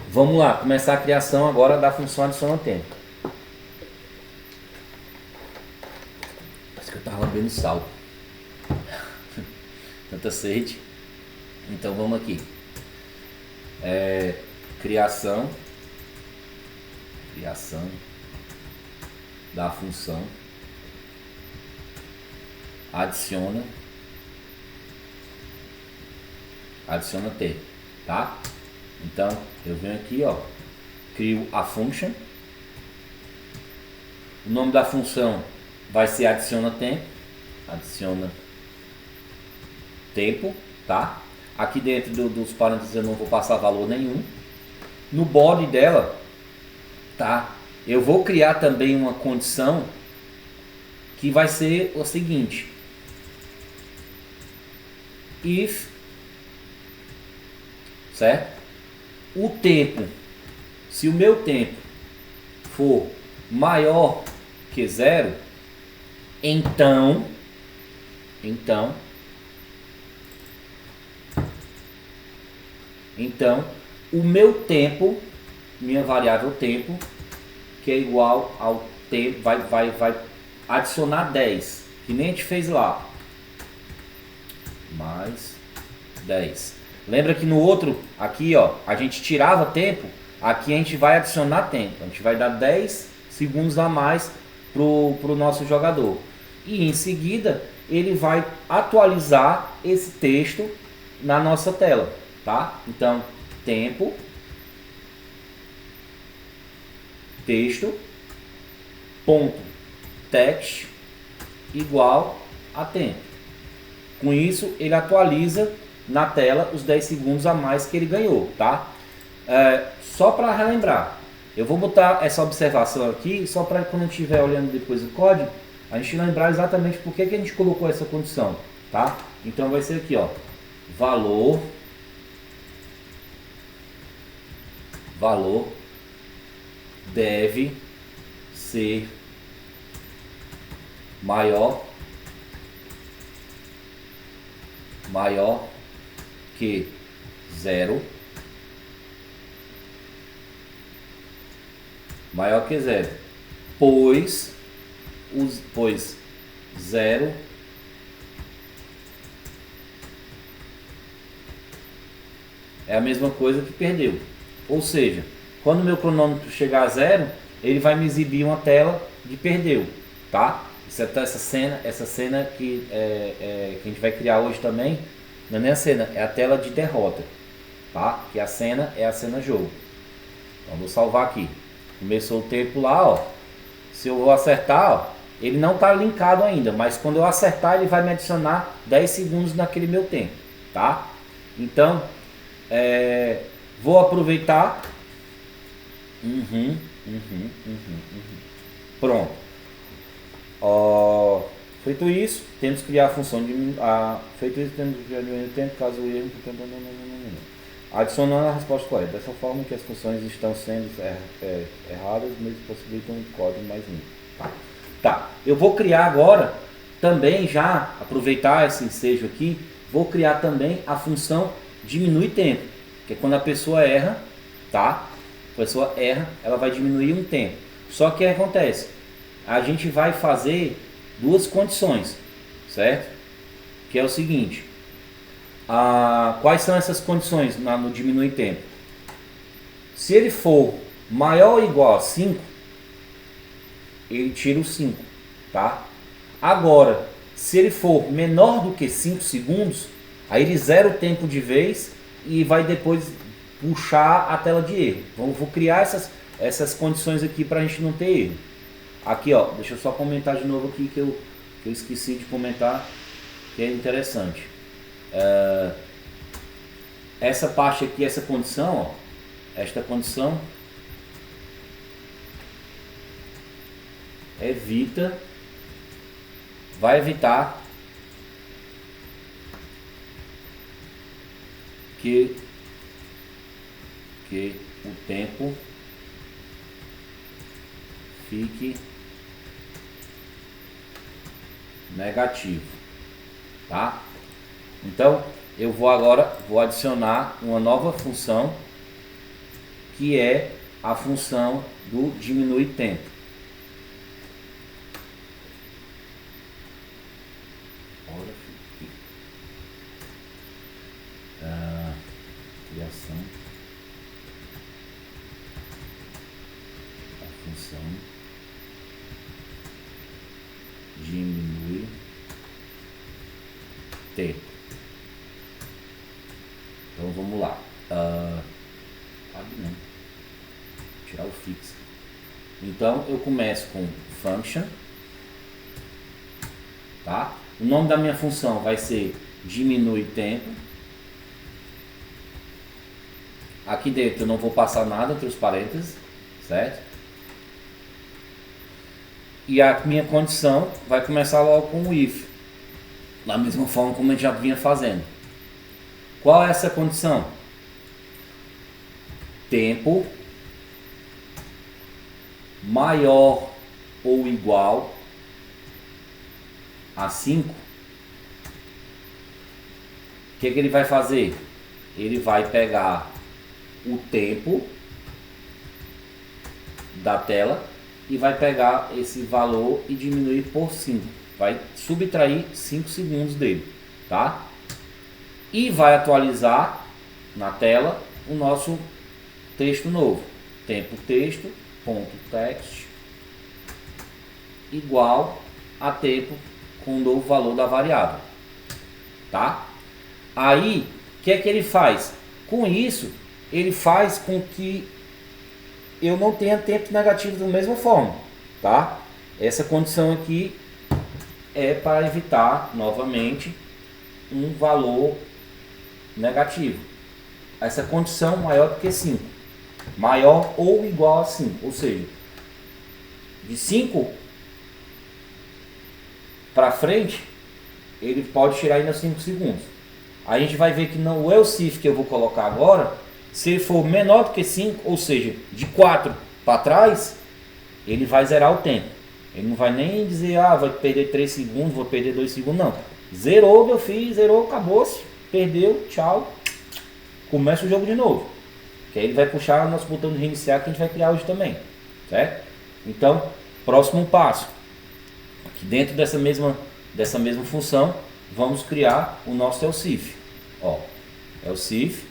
vamos lá, começar a criação agora da função adiciona tempo. Tá lambendo sal. Tanta sede. Então vamos aqui. Criação da função adiciona t, tá? Então eu venho aqui, ó, crio a function. O nome da função vai ser adiciona tempo, tá? Aqui dentro dos parâmetros eu não vou passar valor nenhum. No body dela, tá? Eu vou criar também uma condição que vai ser o seguinte: if, certo? O tempo, se o meu tempo for maior que 0, então o meu tempo, minha variável tempo, que é igual ao tempo, vai adicionar 10, que nem a gente fez lá, mais 10. Lembra que no outro, aqui ó, a gente tirava tempo, aqui a gente vai adicionar tempo, a gente vai dar 10 segundos a mais pro nosso jogador. E em seguida, ele vai atualizar esse texto na nossa tela, tá? Então, tempo, texto, ponto, text, igual a tempo. Com isso, ele atualiza na tela os 10 segundos a mais que ele ganhou, tá? Só para relembrar, eu vou botar essa observação aqui, só para quando a gente estiver olhando depois o código, a gente lembrar exatamente por que a gente colocou essa condição, tá? Então vai ser aqui, ó, valor deve ser maior que 0, pois 0 é a mesma coisa que perdeu. Ou seja, quando o meu cronômetro chegar a 0, ele vai me exibir uma tela de perdeu, tá? Essa cena que a gente vai criar hoje também, não é nem a cena, é a tela de derrota, tá? Que a cena é a cena jogo. Então vou salvar aqui. Começou o tempo lá, ó. Se eu vou acertar, ó, ele não está linkado ainda, mas quando eu acertar ele vai me adicionar 10 segundos naquele meu tempo, tá? Então, vou aproveitar. Pronto. Feito isso, temos que criar a função de feito isso, temos que criar o tempo, caso o erro, adicionando a resposta correta. Dessa forma que as funções estão sendo erradas, mas possibilitam um código mais limpo. Tá. Eu vou criar agora também, já aproveitar esse ensejo aqui, vou criar também a função diminui tempo, que é quando a pessoa erra, tá? A pessoa erra, ela vai diminuir um tempo. Só que o que acontece? A gente vai fazer duas condições, certo? Que é o seguinte: quais são essas condições no diminui tempo? Se ele for maior ou igual a 5, ele tira o 5, tá? Agora, se ele for menor do que 5 segundos, aí ele zera o tempo de vez e vai depois puxar a tela de erro. Então, vou criar essas condições aqui para a gente não ter erro. Aqui, ó, deixa eu só comentar de novo aqui que eu esqueci de comentar, que é interessante. Essa parte aqui, essa condição, ó, esta condição vai evitar que o tempo fique negativo, tá? Então eu vou adicionar uma nova função, que é a função do diminui tempo. tempo. Então vamos lá. Não. Tirar o fixo. Então eu começo com function, tá? O nome da minha função vai ser diminui tempo. Aqui dentro eu não vou passar nada entre os parênteses, certo? E a minha condição vai começar logo com o if, da mesma forma como a gente já vinha fazendo. Qual é essa condição? Tempo maior ou igual a 5. O que ele vai fazer? Ele vai pegar o tempo da tela e vai pegar esse valor e diminuir por 5. Vai subtrair 5 segundos dele, tá? E vai atualizar na tela o nosso texto novo. Tempo texto ponto text igual a tempo com o novo valor da variável, tá? Aí, o que é que ele faz? Com isso, ele faz com que eu não tenha tempo negativo da mesma forma, tá? Essa condição aqui é para evitar, novamente, um valor negativo. Essa condição maior do que 5. Maior ou igual a 5. Ou seja, de 5 para frente, ele pode tirar ainda 5 segundos. A gente vai ver que no else if que eu vou colocar agora, se ele for menor do que 5, ou seja, de 4 para trás, ele vai zerar o tempo. Ele não vai nem dizer, vai perder 3 segundos, vou perder 2 segundos, não. Zerou, meu filho, zerou, acabou-se, perdeu, tchau. Começa o jogo de novo. Que aí ele vai puxar o nosso botão de reiniciar que a gente vai criar hoje também, certo? Então, próximo passo. Aqui dentro dessa mesma função, vamos criar o nosso else if. Else if,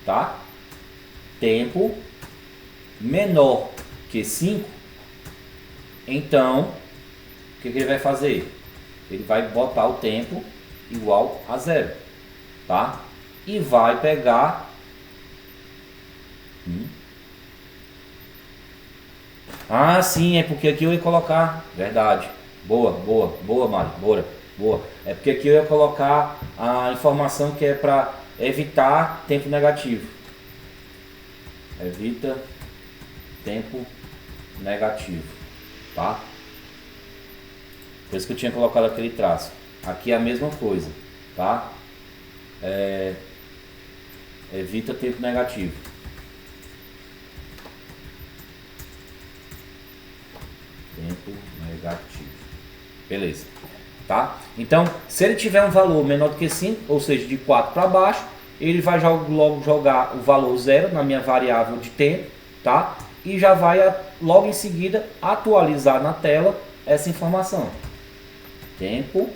tá? Tempo menor que 5. Então, o que ele vai fazer? Ele vai botar o tempo igual a 0, tá? E vai pegar sim, é porque aqui eu ia colocar, verdade, boa Mari, boa, é porque aqui eu ia colocar a informação que é para evitar tempo negativo, evita tempo negativo, tá? Por isso que eu tinha colocado aquele traço. Aqui é a mesma coisa, tá? Evita tempo negativo. Tempo negativo. Beleza. Tá? Então, se ele tiver um valor menor do que 5, ou seja, de 4 para baixo, ele vai logo jogar o valor 0 na minha variável de tempo, tá? E já vai logo em seguida atualizar na tela essa informação. Tempo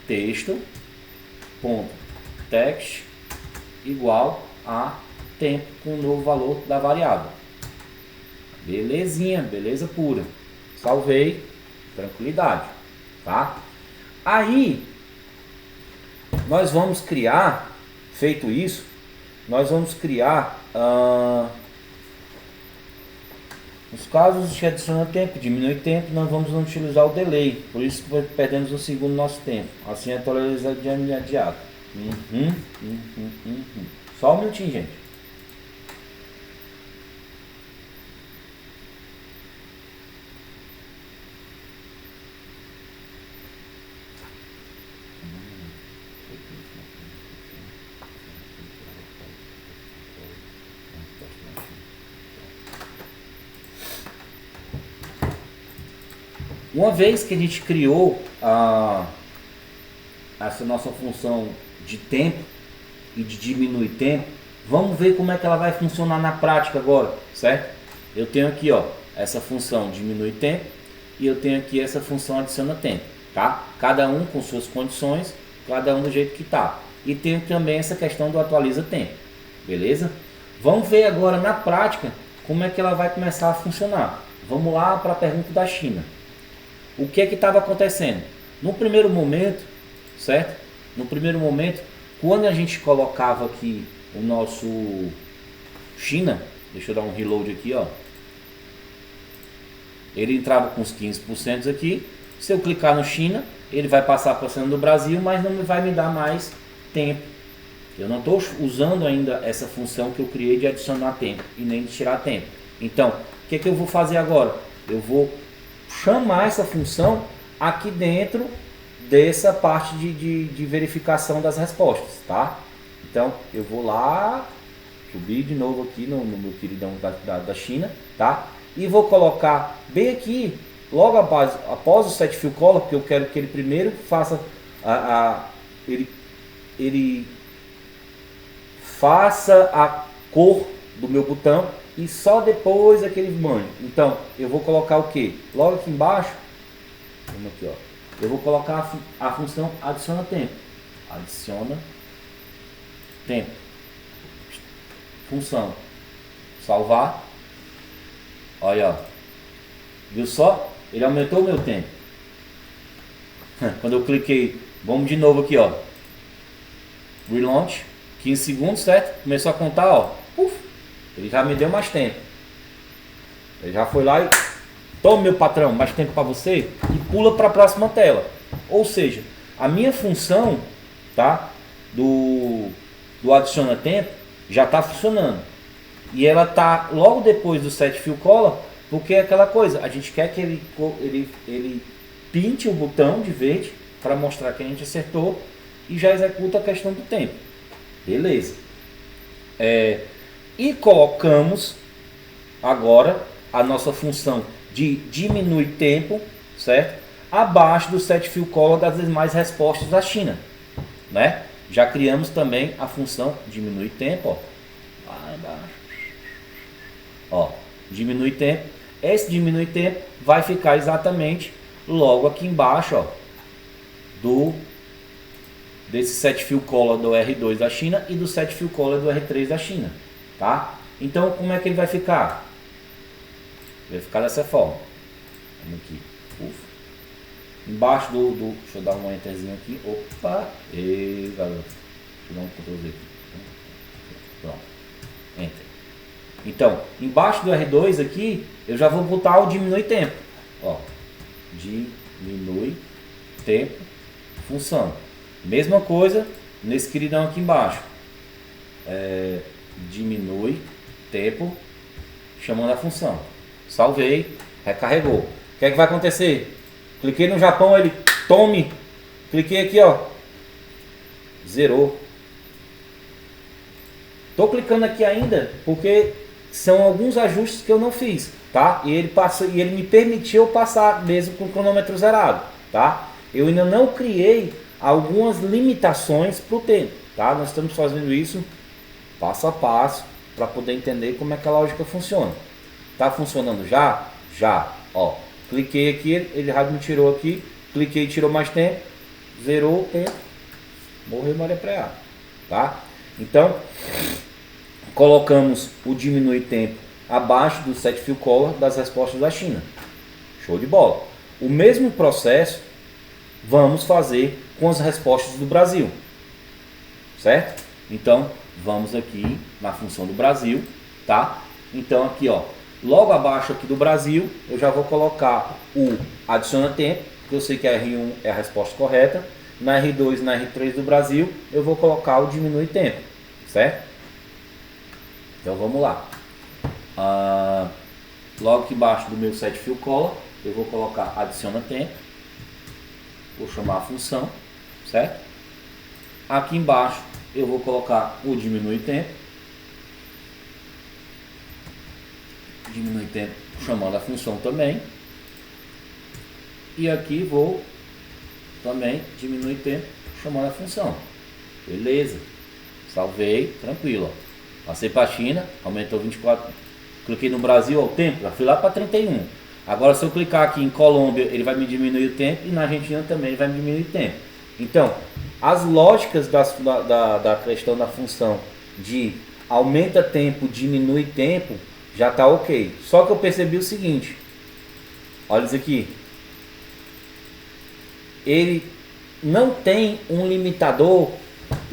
texto ponto text igual a tempo com o novo valor da variável. Belezinha, beleza pura. Salvei, tranquilidade, tá? Aí, nós vamos criar, feito isso, nós vamos criar, nos casos de adiciona tempo, diminui tempo, nós vamos utilizar o delay, por isso perdemos um segundo do nosso tempo, assim atualiza de imediato. Só um minutinho, gente. Uma vez que a gente criou essa nossa função de tempo e de diminuir tempo, vamos ver como é que ela vai funcionar na prática agora, certo? Eu tenho aqui essa função diminui tempo e eu tenho aqui essa função adiciona tempo, tá? Cada um com suas condições, cada um do jeito que tá. E tenho também essa questão do atualiza tempo, beleza? Vamos ver agora na prática como é que ela vai começar a funcionar. Vamos lá para a pergunta da China. O que é que estava acontecendo? No primeiro momento, certo? No primeiro momento, quando a gente colocava aqui o nosso China, deixa eu dar um reload aqui, ó. Ele entrava com uns 15% aqui. Se eu clicar no China, ele vai passar para a cena do Brasil, mas não vai me dar mais tempo. Eu não estou usando ainda essa função que eu criei de adicionar tempo e nem de tirar tempo. Então, o que eu vou fazer agora? Eu vou chamar essa função aqui dentro dessa parte de verificação das respostas, tá? Então, eu vou lá, subir de novo aqui no meu queridão da China, tá? E vou colocar bem aqui, logo após o set fill color, porque eu quero que ele primeiro faça ele faça a cor do meu botão e só depois aquele mande. Então, eu vou colocar o que? Logo aqui embaixo, vamos aqui, ó. Eu vou colocar a função adiciona tempo. Adiciona tempo. Função. Salvar. Olha, ó. Viu só? Ele aumentou o meu tempo. Quando eu cliquei, vamos de novo aqui, ó. Relaunch. 15 segundos, certo? Começou a contar, ó. Ele já me deu mais tempo. Ele já foi lá e... Toma, meu patrão, mais tempo para você. E pula para a próxima tela. Ou seja, a minha função, tá? Do adiciona tempo já está funcionando. E ela tá logo depois do set fill color, porque é aquela coisa. A gente quer que ele pinte o botão de verde para mostrar que a gente acertou e já executa a questão do tempo. Beleza. E colocamos agora a nossa função de diminuir tempo, certo? Abaixo do set fill color das demais respostas da China, né? Já criamos também a função diminuir tempo, ó. Lá embaixo. Ó, diminui tempo. Esse diminui tempo vai ficar exatamente logo aqui embaixo, ó, desse set fill color do R2 da China e do set fill color do R3 da China, tá? Então, como é que ele vai ficar? Vai ficar dessa forma. Vamos aqui. Embaixo deixa eu dar um enterzinho aqui. Opa! E garoto. Deixa eu dar um Ctrl Z aqui. Pronto. Enter. Então, embaixo do R2 aqui, eu já vou botar o diminui tempo. Ó. Diminui tempo. Função. Mesma coisa nesse queridão aqui embaixo. Diminui tempo. Chamando a função. Salvei, recarregou. O que é que vai acontecer? Cliquei no Japão, ele tome. Cliquei aqui, ó. Zerou. Tô clicando aqui ainda porque são alguns ajustes que eu não fiz, tá? E ele me permitiu passar mesmo com o cronômetro zerado, tá? Eu ainda não criei algumas limitações para o tempo, tá? Nós estamos fazendo isso passo a passo para poder entender como é que a lógica funciona. Tá funcionando já? Já. Ó, cliquei aqui, ele já me tirou aqui. Cliquei, tirou mais tempo. Zerou o tempo. Morreu Maria Preá. Tá? Então, colocamos o diminui tempo abaixo do set fill color das respostas da China. Show de bola. O mesmo processo vamos fazer com as respostas do Brasil. Certo? Então, vamos aqui na função do Brasil, tá? Então aqui, ó, logo abaixo aqui do Brasil, eu já vou colocar o adiciona tempo, que eu sei que a R1 é a resposta correta. Na R2 e na R3 do Brasil, eu vou colocar o diminui tempo, certo? Então vamos lá. Logo aqui embaixo do meu set fill color, eu vou colocar adiciona tempo. Vou chamar a função, certo? Aqui embaixo eu vou colocar o diminui tempo. Diminui tempo chamando a função também. E aqui vou também diminuir tempo chamando a função. Beleza. Salvei, tranquilo. Ó. Passei para a China, aumentou 24. Cliquei no Brasil, ó, o tempo, já fui lá para 31. Agora se eu clicar aqui em Colômbia, ele vai me diminuir o tempo. E na Argentina também ele vai me diminuir o tempo. Então, as lógicas da questão da função de aumenta tempo, diminui tempo, já está ok. Só que eu percebi o seguinte. Olha isso aqui. Ele não tem um limitador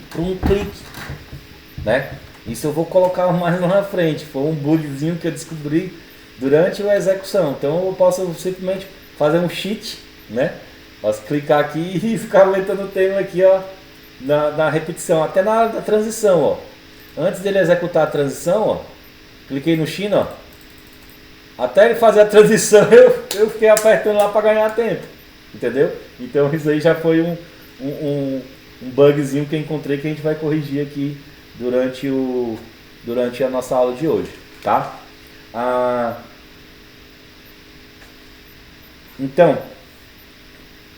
para um clique, né? Isso eu vou colocar mais lá na frente. Foi um bugzinho que eu descobri durante a execução. Então eu posso simplesmente fazer um cheat, né? Posso clicar aqui e ficar aumentando o tempo aqui, ó, na repetição, até na hora da transição, ó. Antes dele executar a transição, ó, cliquei no China, ó. Até ele fazer a transição, eu fiquei apertando lá para ganhar tempo, entendeu? Então isso aí já foi um bugzinho que eu encontrei que a gente vai corrigir aqui durante a nossa aula de hoje, tá? Então,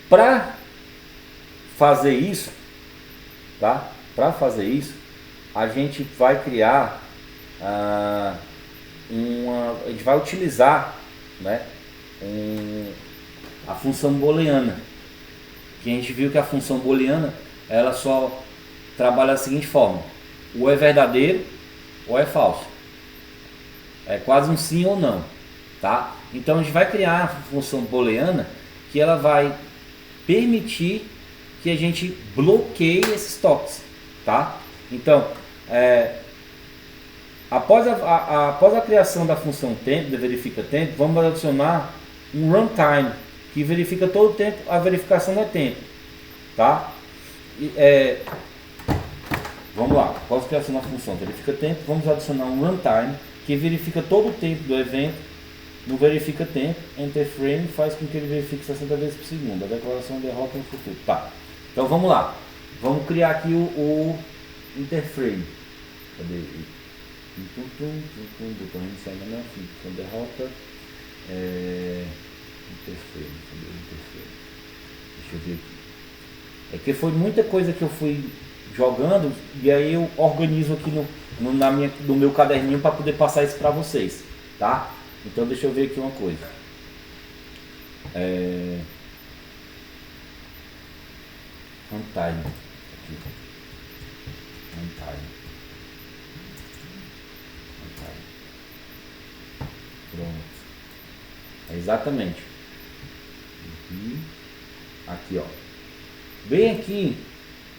para fazer isso, tá? Para fazer isso, a gente vai criar a gente vai utilizar, né, a função booleana, que a gente viu que a função booleana ela só trabalha da seguinte forma: ou é verdadeiro ou é falso, é quase um sim ou não, tá? Então a gente vai criar a função booleana que ela vai permitir que a gente bloqueie esses toques, tá? Então, após a criação da função tempo, de verifica tempo, vamos adicionar um runtime, que verifica todo o tempo, a verificação do tempo, tá? Vamos lá, após a criação da função verifica tempo, vamos adicionar um runtime, que verifica todo o tempo do evento, no verifica tempo, enter frame faz com que ele verifique 60 vezes por segundo, a declaração de derrota no futuro, tá? Então vamos lá, vamos criar aqui o interframe, cadê ele? Botão iniciar na função derrota, interframe, cadê o interframe? Deixa eu ver aqui. É que foi muita coisa que eu fui jogando e aí eu organizo aqui no meu caderninho para poder passar isso para vocês, tá? Então deixa eu ver aqui uma coisa. Runtime. Pronto. Exatamente. Aqui, ó. Bem aqui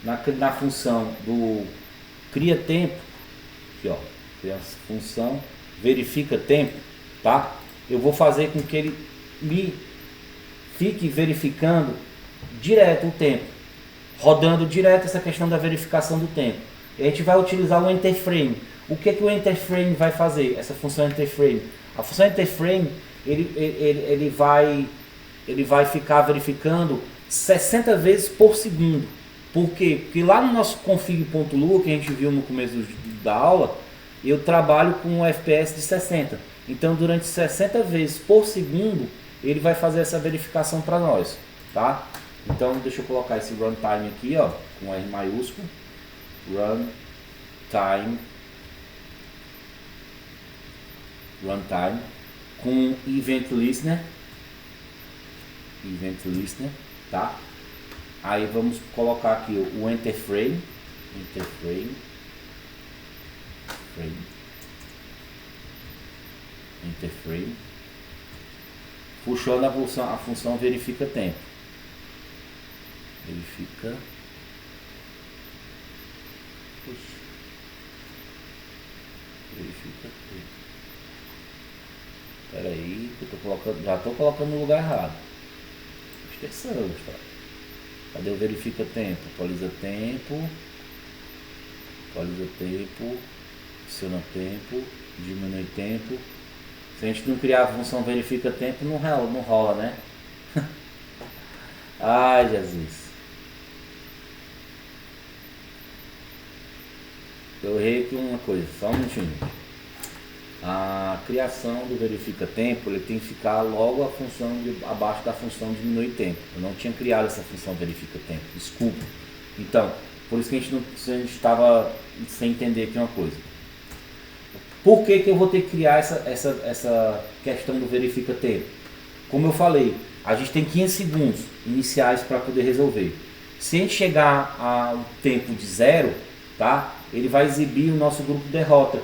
na função do cria tempo, aqui, ó, cria função verifica tempo, tá? Eu vou fazer com que ele me fique verificando direto o tempo, rodando direto essa questão da verificação do tempo. E a gente vai utilizar o enter frame. O que o enter frame vai fazer? Essa função enter frame. A função enter frame ele vai ficar verificando 60 vezes por segundo. Por quê? Porque lá no nosso config.lua, que a gente viu no começo da aula, eu trabalho com um FPS de 60. Então, durante 60 vezes por segundo, ele vai fazer essa verificação para nós, tá? Então, deixa eu colocar esse runtime aqui, ó, com R maiúsculo. Runtime com event listener, tá? Aí vamos colocar aqui o enter frame, puxando a função verifica tempo, verifica tempo. Espera aí, que já estou colocando no lugar errado. Esqueçamos, tá? Cadê o verifica tempo? Atualiza tempo, adiciona tempo, diminui tempo. Se a gente não criar a função verifica tempo, não rola, né? Ai, Jesus. Eu errei aqui uma coisa, só um minutinho. A criação do verifica tempo, ele tem que ficar logo abaixo da função diminui tempo. Eu não tinha criado essa função verifica tempo, desculpa. Então, por isso que a gente estava sem entender aqui uma coisa. Por que eu vou ter que criar essa questão do verifica tempo? Como eu falei, a gente tem 15 segundos iniciais para poder resolver. Se a gente chegar a um tempo de 0, tá? Ele vai exibir o nosso grupo derrota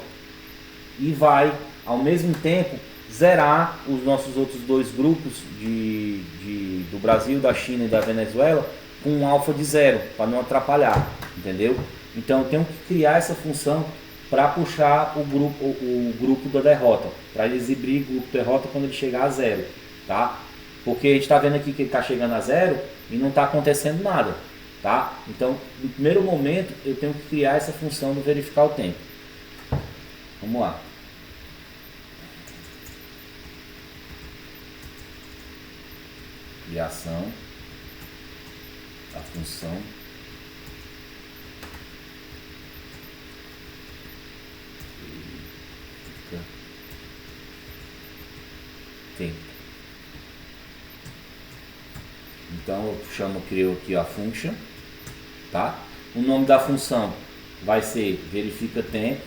e vai, ao mesmo tempo, zerar os nossos outros dois grupos do Brasil, da China e da Venezuela com um alfa de 0, para não atrapalhar, entendeu? Então eu tenho que criar essa função para puxar o grupo da derrota, para ele exibir o grupo derrota quando ele chegar a 0, tá? Porque a gente está vendo aqui que ele está chegando a 0 e não está acontecendo nada, tá? Então, no primeiro momento, eu tenho que criar essa função do verificar o tempo. Vamos lá. Criação da função verifica tempo. Então eu crio aqui a function, tá? O nome da função vai ser verifica tempo.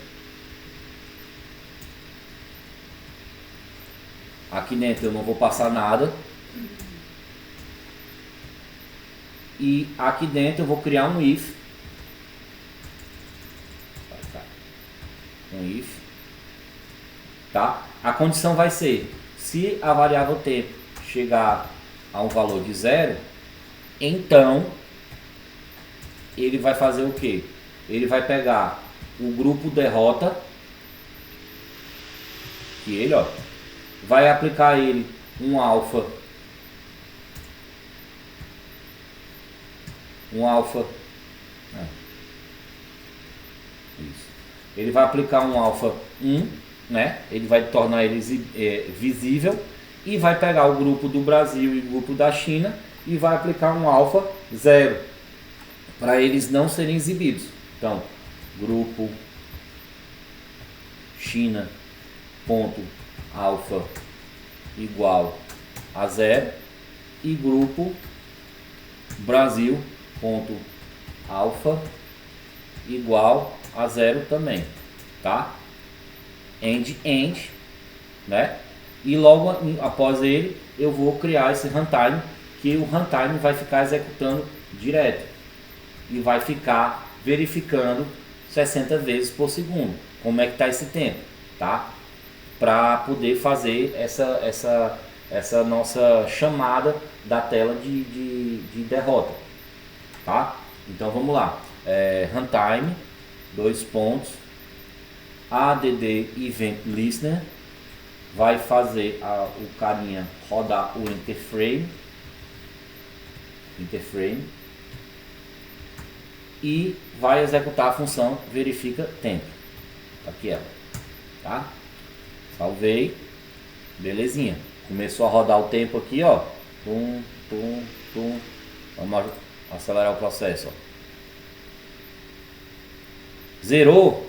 Aqui dentro eu não vou passar nada. E aqui dentro eu vou criar um if. Um if. Tá? A condição vai ser, se a variável tempo chegar a um valor de 0, então ele vai fazer o que? Ele vai pegar o grupo derrota, que ele, ó, vai aplicar a ele um alfa, isso. Ele vai aplicar um alfa 1, né? Ele vai tornar ele visível e vai pegar o grupo do Brasil e o grupo da China e vai aplicar um alfa 0 para eles não serem exibidos. Então, grupo China ponto alfa igual a 0 e grupo Brasil ponto alfa igual a 0 também, tá? End, né? E logo após ele eu vou criar esse runtime, que o runtime vai ficar executando direto e vai ficar verificando 60 vezes por segundo como é que está esse tempo, tá? Para poder fazer essa nossa chamada da tela de derrota, tá? Então vamos lá, runtime, add event listener, vai fazer o carinha rodar o interframe e vai executar a função verifica tempo. Aqui ela, tá? Salvei, belezinha. Começou a rodar o tempo aqui, ó. Tum, tum, tum. Vamos acelerar o processo, ó. Zerou.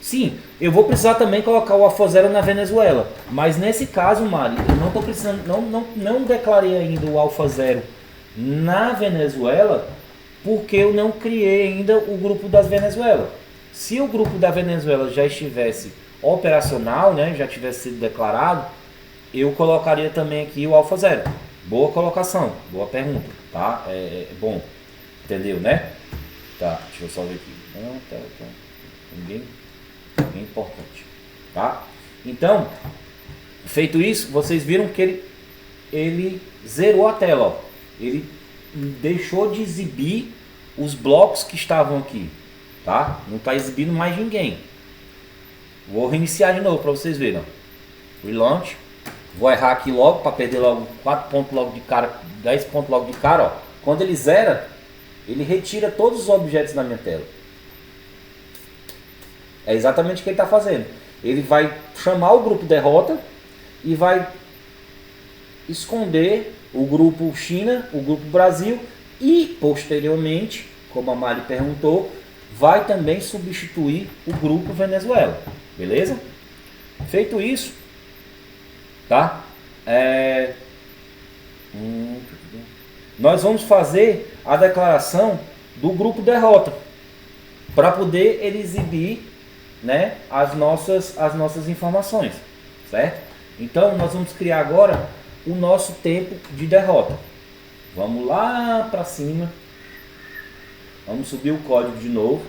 Sim, eu vou precisar também colocar o alfa 0 na Venezuela. Mas nesse caso, Mari, eu não tô precisando, não declarei ainda o alfa 0 na Venezuela, porque eu não criei ainda o grupo das Venezuela. Se o grupo da Venezuela já estivesse operacional, né, já tivesse sido declarado, eu colocaria também aqui o alfa 0. Boa colocação, boa pergunta, tá? Bom, entendeu, né? Tá, deixa eu só ver aqui. Não, tá. Ninguém importante, tá? Então, feito isso, vocês viram que ele zerou a tela, ó. Ele deixou de exibir os blocos que estavam aqui, tá? Não está exibindo mais ninguém. Vou reiniciar de novo para vocês verem. Relaunch. Vou errar aqui logo para perder logo 4 pontos logo de cara, 10 pontos logo de cara, ó. Quando ele zera, ele retira todos os objetos da minha tela. É exatamente o que ele está fazendo. Ele vai chamar o grupo derrota e vai esconder o grupo China, o grupo Brasil e, posteriormente, como a Mari perguntou, vai também substituir o grupo Venezuela. Beleza? Feito isso, tá? Nós vamos fazer a declaração do grupo derrota para poder ele exibir, né, as nossas informações, certo? Então nós vamos criar agora o nosso tempo de derrota. Vamos lá para cima, vamos subir o código de novo,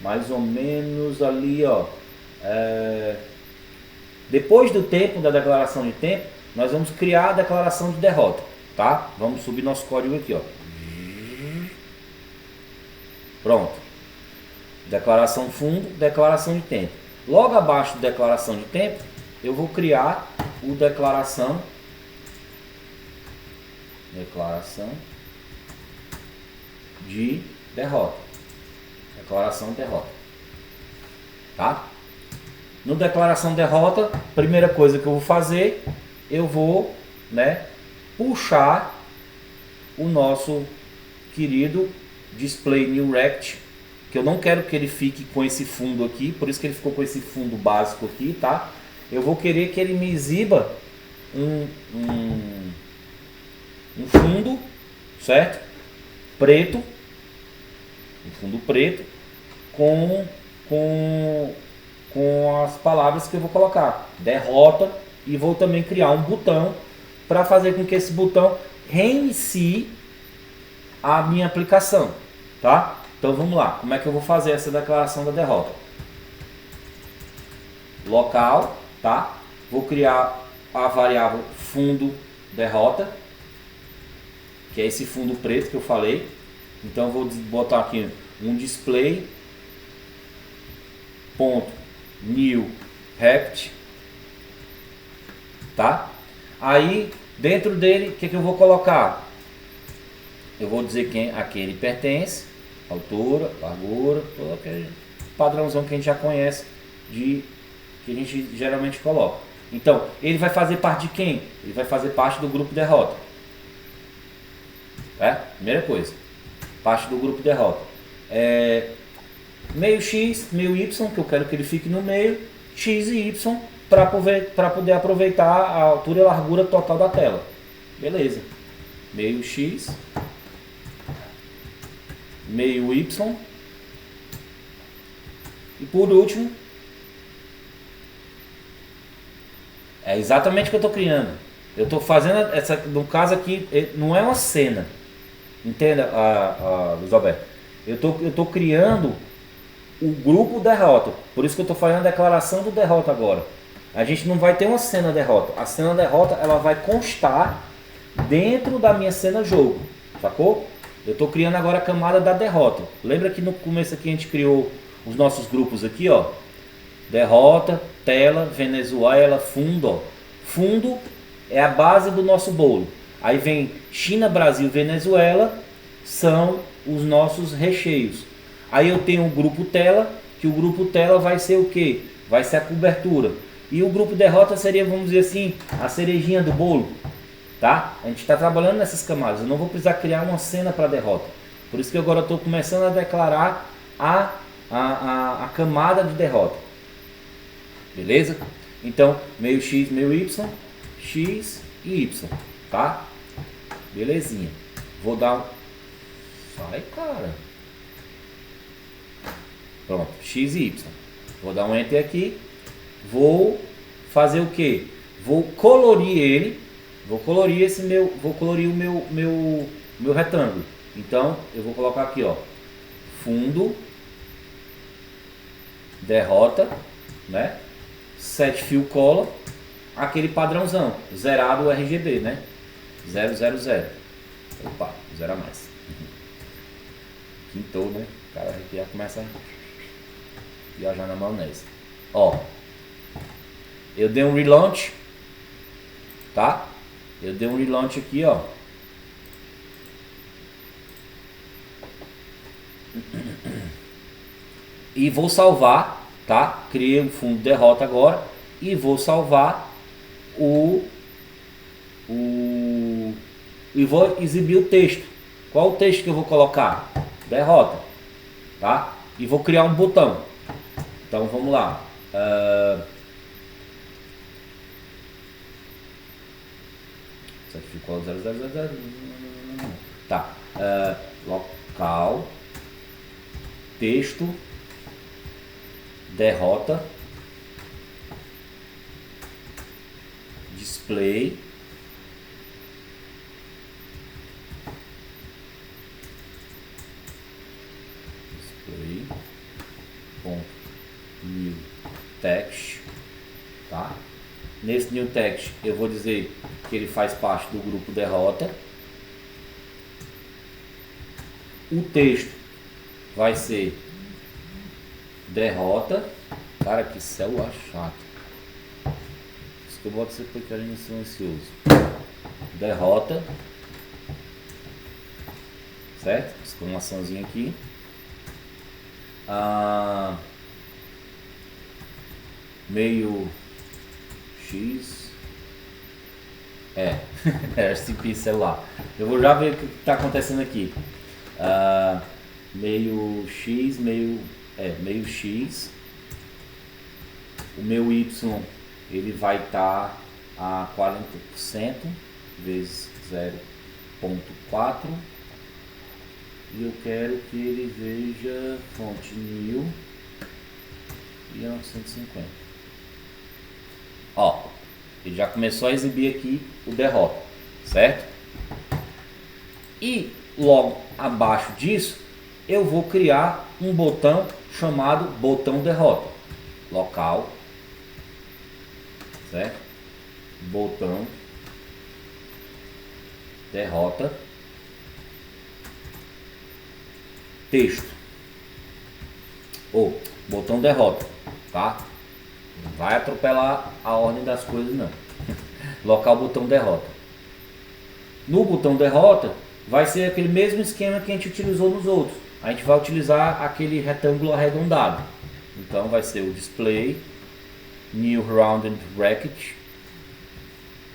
mais ou menos ali, ó. Depois do tempo da declaração de tempo, nós vamos criar a declaração de derrota. tá? Vamos subir nosso código aqui, ó. Pronto. Declaração fundo, declaração de tempo. Logo abaixo da declaração de tempo, eu vou criar o declaração de derrota. Declaração de derrota. Tá? No declaração de derrota, primeira coisa que eu vou fazer, eu vou, né, puxar o nosso querido display new rect, que eu não quero que ele fique com esse fundo aqui, por isso que ele ficou com esse fundo básico aqui, tá? Eu vou querer que ele me exiba um fundo, certo? Preto, um fundo preto com as palavras que eu vou colocar, derrota, e vou também criar um botão para fazer com que esse botão reinicie a minha aplicação, tá? Então vamos lá, como é que eu vou fazer essa declaração da derrota? Local, tá? Vou criar a variável fundo derrota, que é esse fundo preto que eu falei. Então vou botar aqui um display ponto new rect, tá? Aí dentro dele, o que eu vou colocar? Eu vou dizer a quem ele pertence, altura, largura, todo aquele padrãozão que a gente já conhece, que a gente geralmente coloca. Então, ele vai fazer parte de quem? Ele vai fazer parte do grupo derrota. Primeira coisa, parte do grupo derrota. Meio x, meio y, que eu quero que ele fique no meio, x e y, para poder aproveitar a altura e a largura total da tela. Beleza. Meio x, meio y, e por último, é exatamente o que eu estou criando. Eu estou fazendo no caso aqui, não é uma cena. Entenda, Luiz Alberto. Eu tô criando o grupo derrota. Por isso que eu estou fazendo a declaração do derrota agora. A gente não vai ter uma cena derrota. A cena derrota, ela vai constar dentro da minha cena jogo. Sacou? Eu estou criando agora a camada da derrota. Lembra que no começo aqui a gente criou os nossos grupos aqui, ó. Derrota, tela, Venezuela, fundo, ó. Fundo é a base do nosso bolo. Aí vem China, Brasil, Venezuela, são os nossos recheios. Aí eu tenho o grupo tela, que o grupo tela vai ser o quê? Vai ser a cobertura. E o grupo derrota seria, vamos dizer assim, a cerejinha do bolo. Tá? A gente está trabalhando nessas camadas. Eu não vou precisar criar uma cena para derrota. Por isso que agora eu estou começando a declarar a camada de derrota. Beleza? Então, meio x, meio y, x e y. Tá? Belezinha. Vou dar um... Sai, cara. Pronto, x e y. Vou dar um enter aqui. Vou fazer o que? Vou colorir ele. Vou colorir o meu retângulo. Então, eu vou colocar aqui, ó. Fundo. Derrota. Né? Set fill color. Aquele padrãozão. Zerado o RGB, né? 000. Opa, 0 a mais. Quintou, né? O cara aqui já começa a viajar na maionese. Ó. Eu dei um relaunch. Tá? Eu dei um relaunch aqui, ó. E vou salvar, tá? Criei um fundo de derrota agora. E vou salvar e vou exibir o texto. Qual o texto que eu vou colocar? Derrota, tá? E vou criar um botão. Então vamos lá. Ficou 000. Tá. Local, texto, derrota, display, ponto new text, tá? Nesse new text eu vou dizer que ele faz parte do grupo derrota. O texto vai ser derrota. Cara, que celular chato. Isso que eu boto esse pequeno silencioso. Derrota. Certo? Exclamaçãozinha aqui. Meio X. RCP celular. Eu vou já ver o que está acontecendo aqui. Meio X, meio X. O meu Y ele vai estar a 40% vezes 0.4 e eu quero que ele veja fonte 1000 e 950. Ó, ele já começou a exibir aqui o derrota, certo? E logo abaixo disso eu vou criar um botão chamado botão derrota. Local, certo? Botão derrota, texto, ou botão derrota, tá? Não vai atropelar a ordem das coisas não. Local botão derrota. No botão derrota vai ser aquele mesmo esquema que a gente utilizou nos outros. A gente vai utilizar aquele retângulo arredondado. Então vai ser o display new rounded bracket,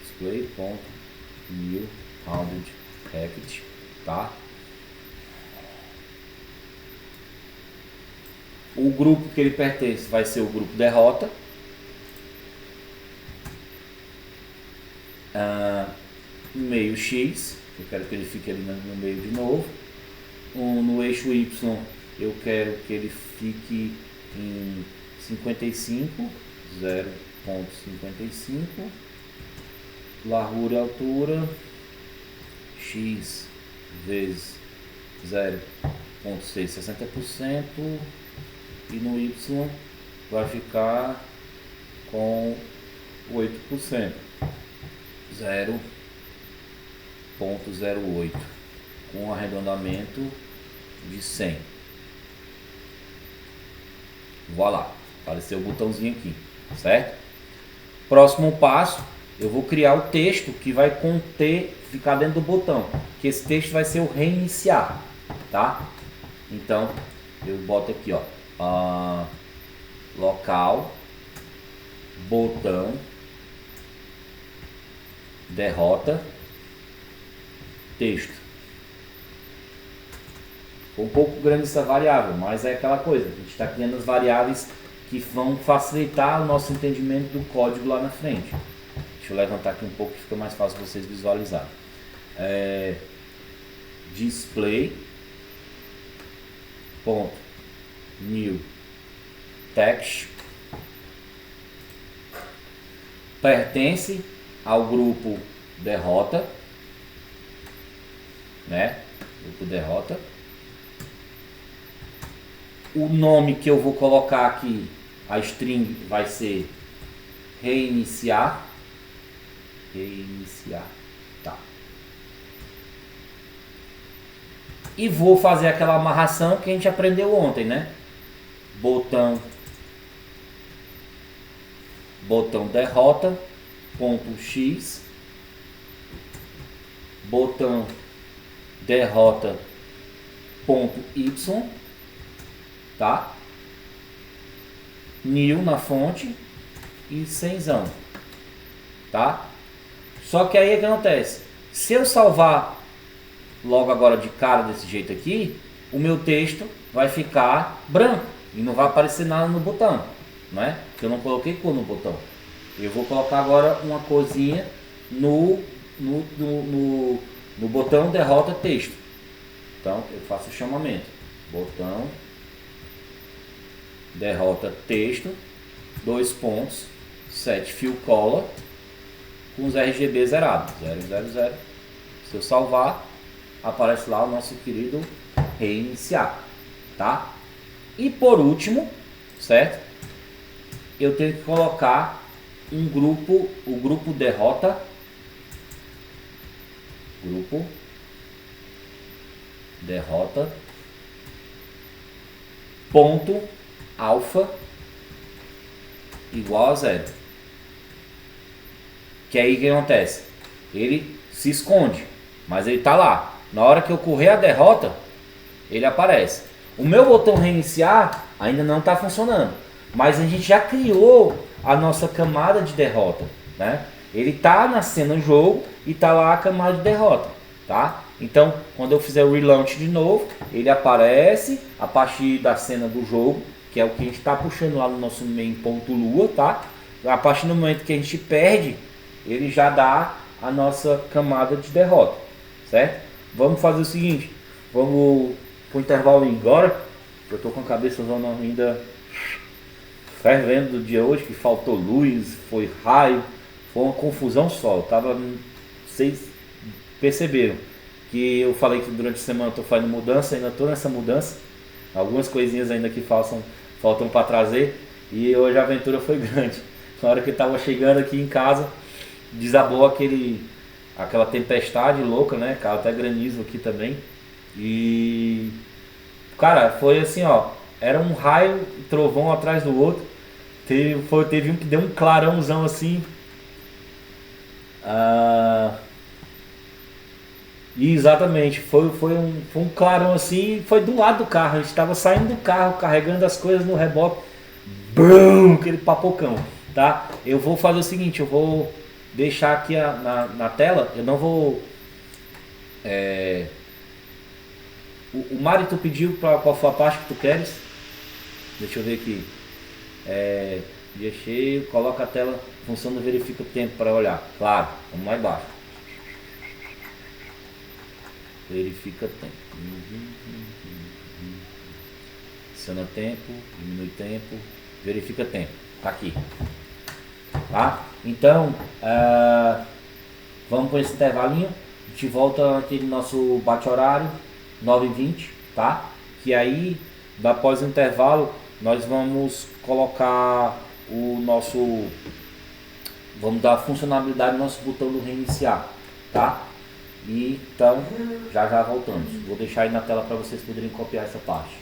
display ponto new rounded bracket, tá? O grupo que ele pertence vai ser o grupo derrota. Meio X, eu quero que ele fique ali no meio de novo. No eixo Y eu quero que ele fique em 55, 0.55, largura e altura X vezes 0.6, 60%, e no Y vai ficar com 8%, 0.08, com arredondamento de 100. Voilà, apareceu o botãozinho aqui, certo? Próximo passo, eu vou criar o texto que vai ficar dentro do botão, que esse texto vai ser o reiniciar, tá? Então, eu boto aqui, ó, local, botão, derrota, texto. Ficou um pouco grande essa variável, mas é aquela coisa, a gente está criando as variáveis que vão facilitar o nosso entendimento do código lá na frente. Deixa eu levantar aqui um pouco que fica mais fácil vocês visualizarem. Display ponto new text pertence ao grupo derrota, né? Grupo derrota. O nome que eu vou colocar aqui, a string, vai ser reiniciar. Tá. E vou fazer aquela amarração que a gente aprendeu ontem, né? Botão derrota ponto X, botão derrota ponto Y, tá? New na fonte e 100, tá? Só que aí o que acontece? Se eu salvar logo agora de cara desse jeito aqui, o meu texto vai ficar branco e não vai aparecer nada no botão, não é? Porque eu não coloquei cor no botão. Eu vou colocar agora uma corzinha no botão derrota texto. Então eu faço o chamamento, botão derrota texto, 2 pontos, set fill color, com os RGB zerados, 000. Se eu salvar, aparece lá o nosso querido reiniciar, tá? E por último, certo? Eu tenho que colocar o grupo derrota, grupo derrota, ponto alfa igual a 0. Que aí o que acontece? Ele se esconde, mas ele tá lá. Na hora que eu correr a derrota, ele aparece. O meu botão reiniciar ainda não está funcionando, mas a gente já criou a nossa camada de derrota, né? Ele tá nascendo o jogo e tá lá a camada de derrota, tá? Então, quando eu fizer o relaunch de novo, ele aparece a partir da cena do jogo, que é o que a gente está puxando lá no nosso main.lua, tá? A partir do momento que a gente perde, ele já dá a nossa camada de derrota, certo? Vamos fazer o seguinte, vamos pro intervalo agora. Eu tô com a cabeça ainda fervendo do dia hoje, que faltou luz, foi raio, foi uma confusão só. Vocês perceberam que eu falei que durante a semana eu tô fazendo mudança, ainda tô nessa mudança, algumas coisinhas ainda que faltam para trazer, e hoje a aventura foi grande. Na hora que eu tava chegando aqui em casa, desabou aquela tempestade louca, né? Caiu até granizo aqui também. E cara, foi assim, ó, era um raio e trovão atrás do outro. Teve um que deu um clarãozão assim. E exatamente, foi um clarão assim, foi do lado do carro. A gente estava saindo do carro, carregando as coisas no reboque. Brum, aquele papocão, tá? Eu vou fazer o seguinte, eu vou deixar aqui na tela, eu não vou... O Mário, tu pediu qual foi a parte que tu queres? Deixa eu ver aqui. Dia cheio, coloca a tela, função do verifica o tempo para olhar. Claro, vamos lá embaixo. Verifica tempo. Adiciona tempo, diminui tempo, verifica tempo. Tá aqui. Tá? Então, vamos para esse intervalinho. A gente volta aquele nosso bate-horário, 9h20, tá? Que aí, após o intervalo, nós vamos colocar o nosso... Vamos dar funcionalidade no nosso botão do reiniciar, tá? E então, já voltamos. Vou deixar aí na tela para vocês poderem copiar essa parte.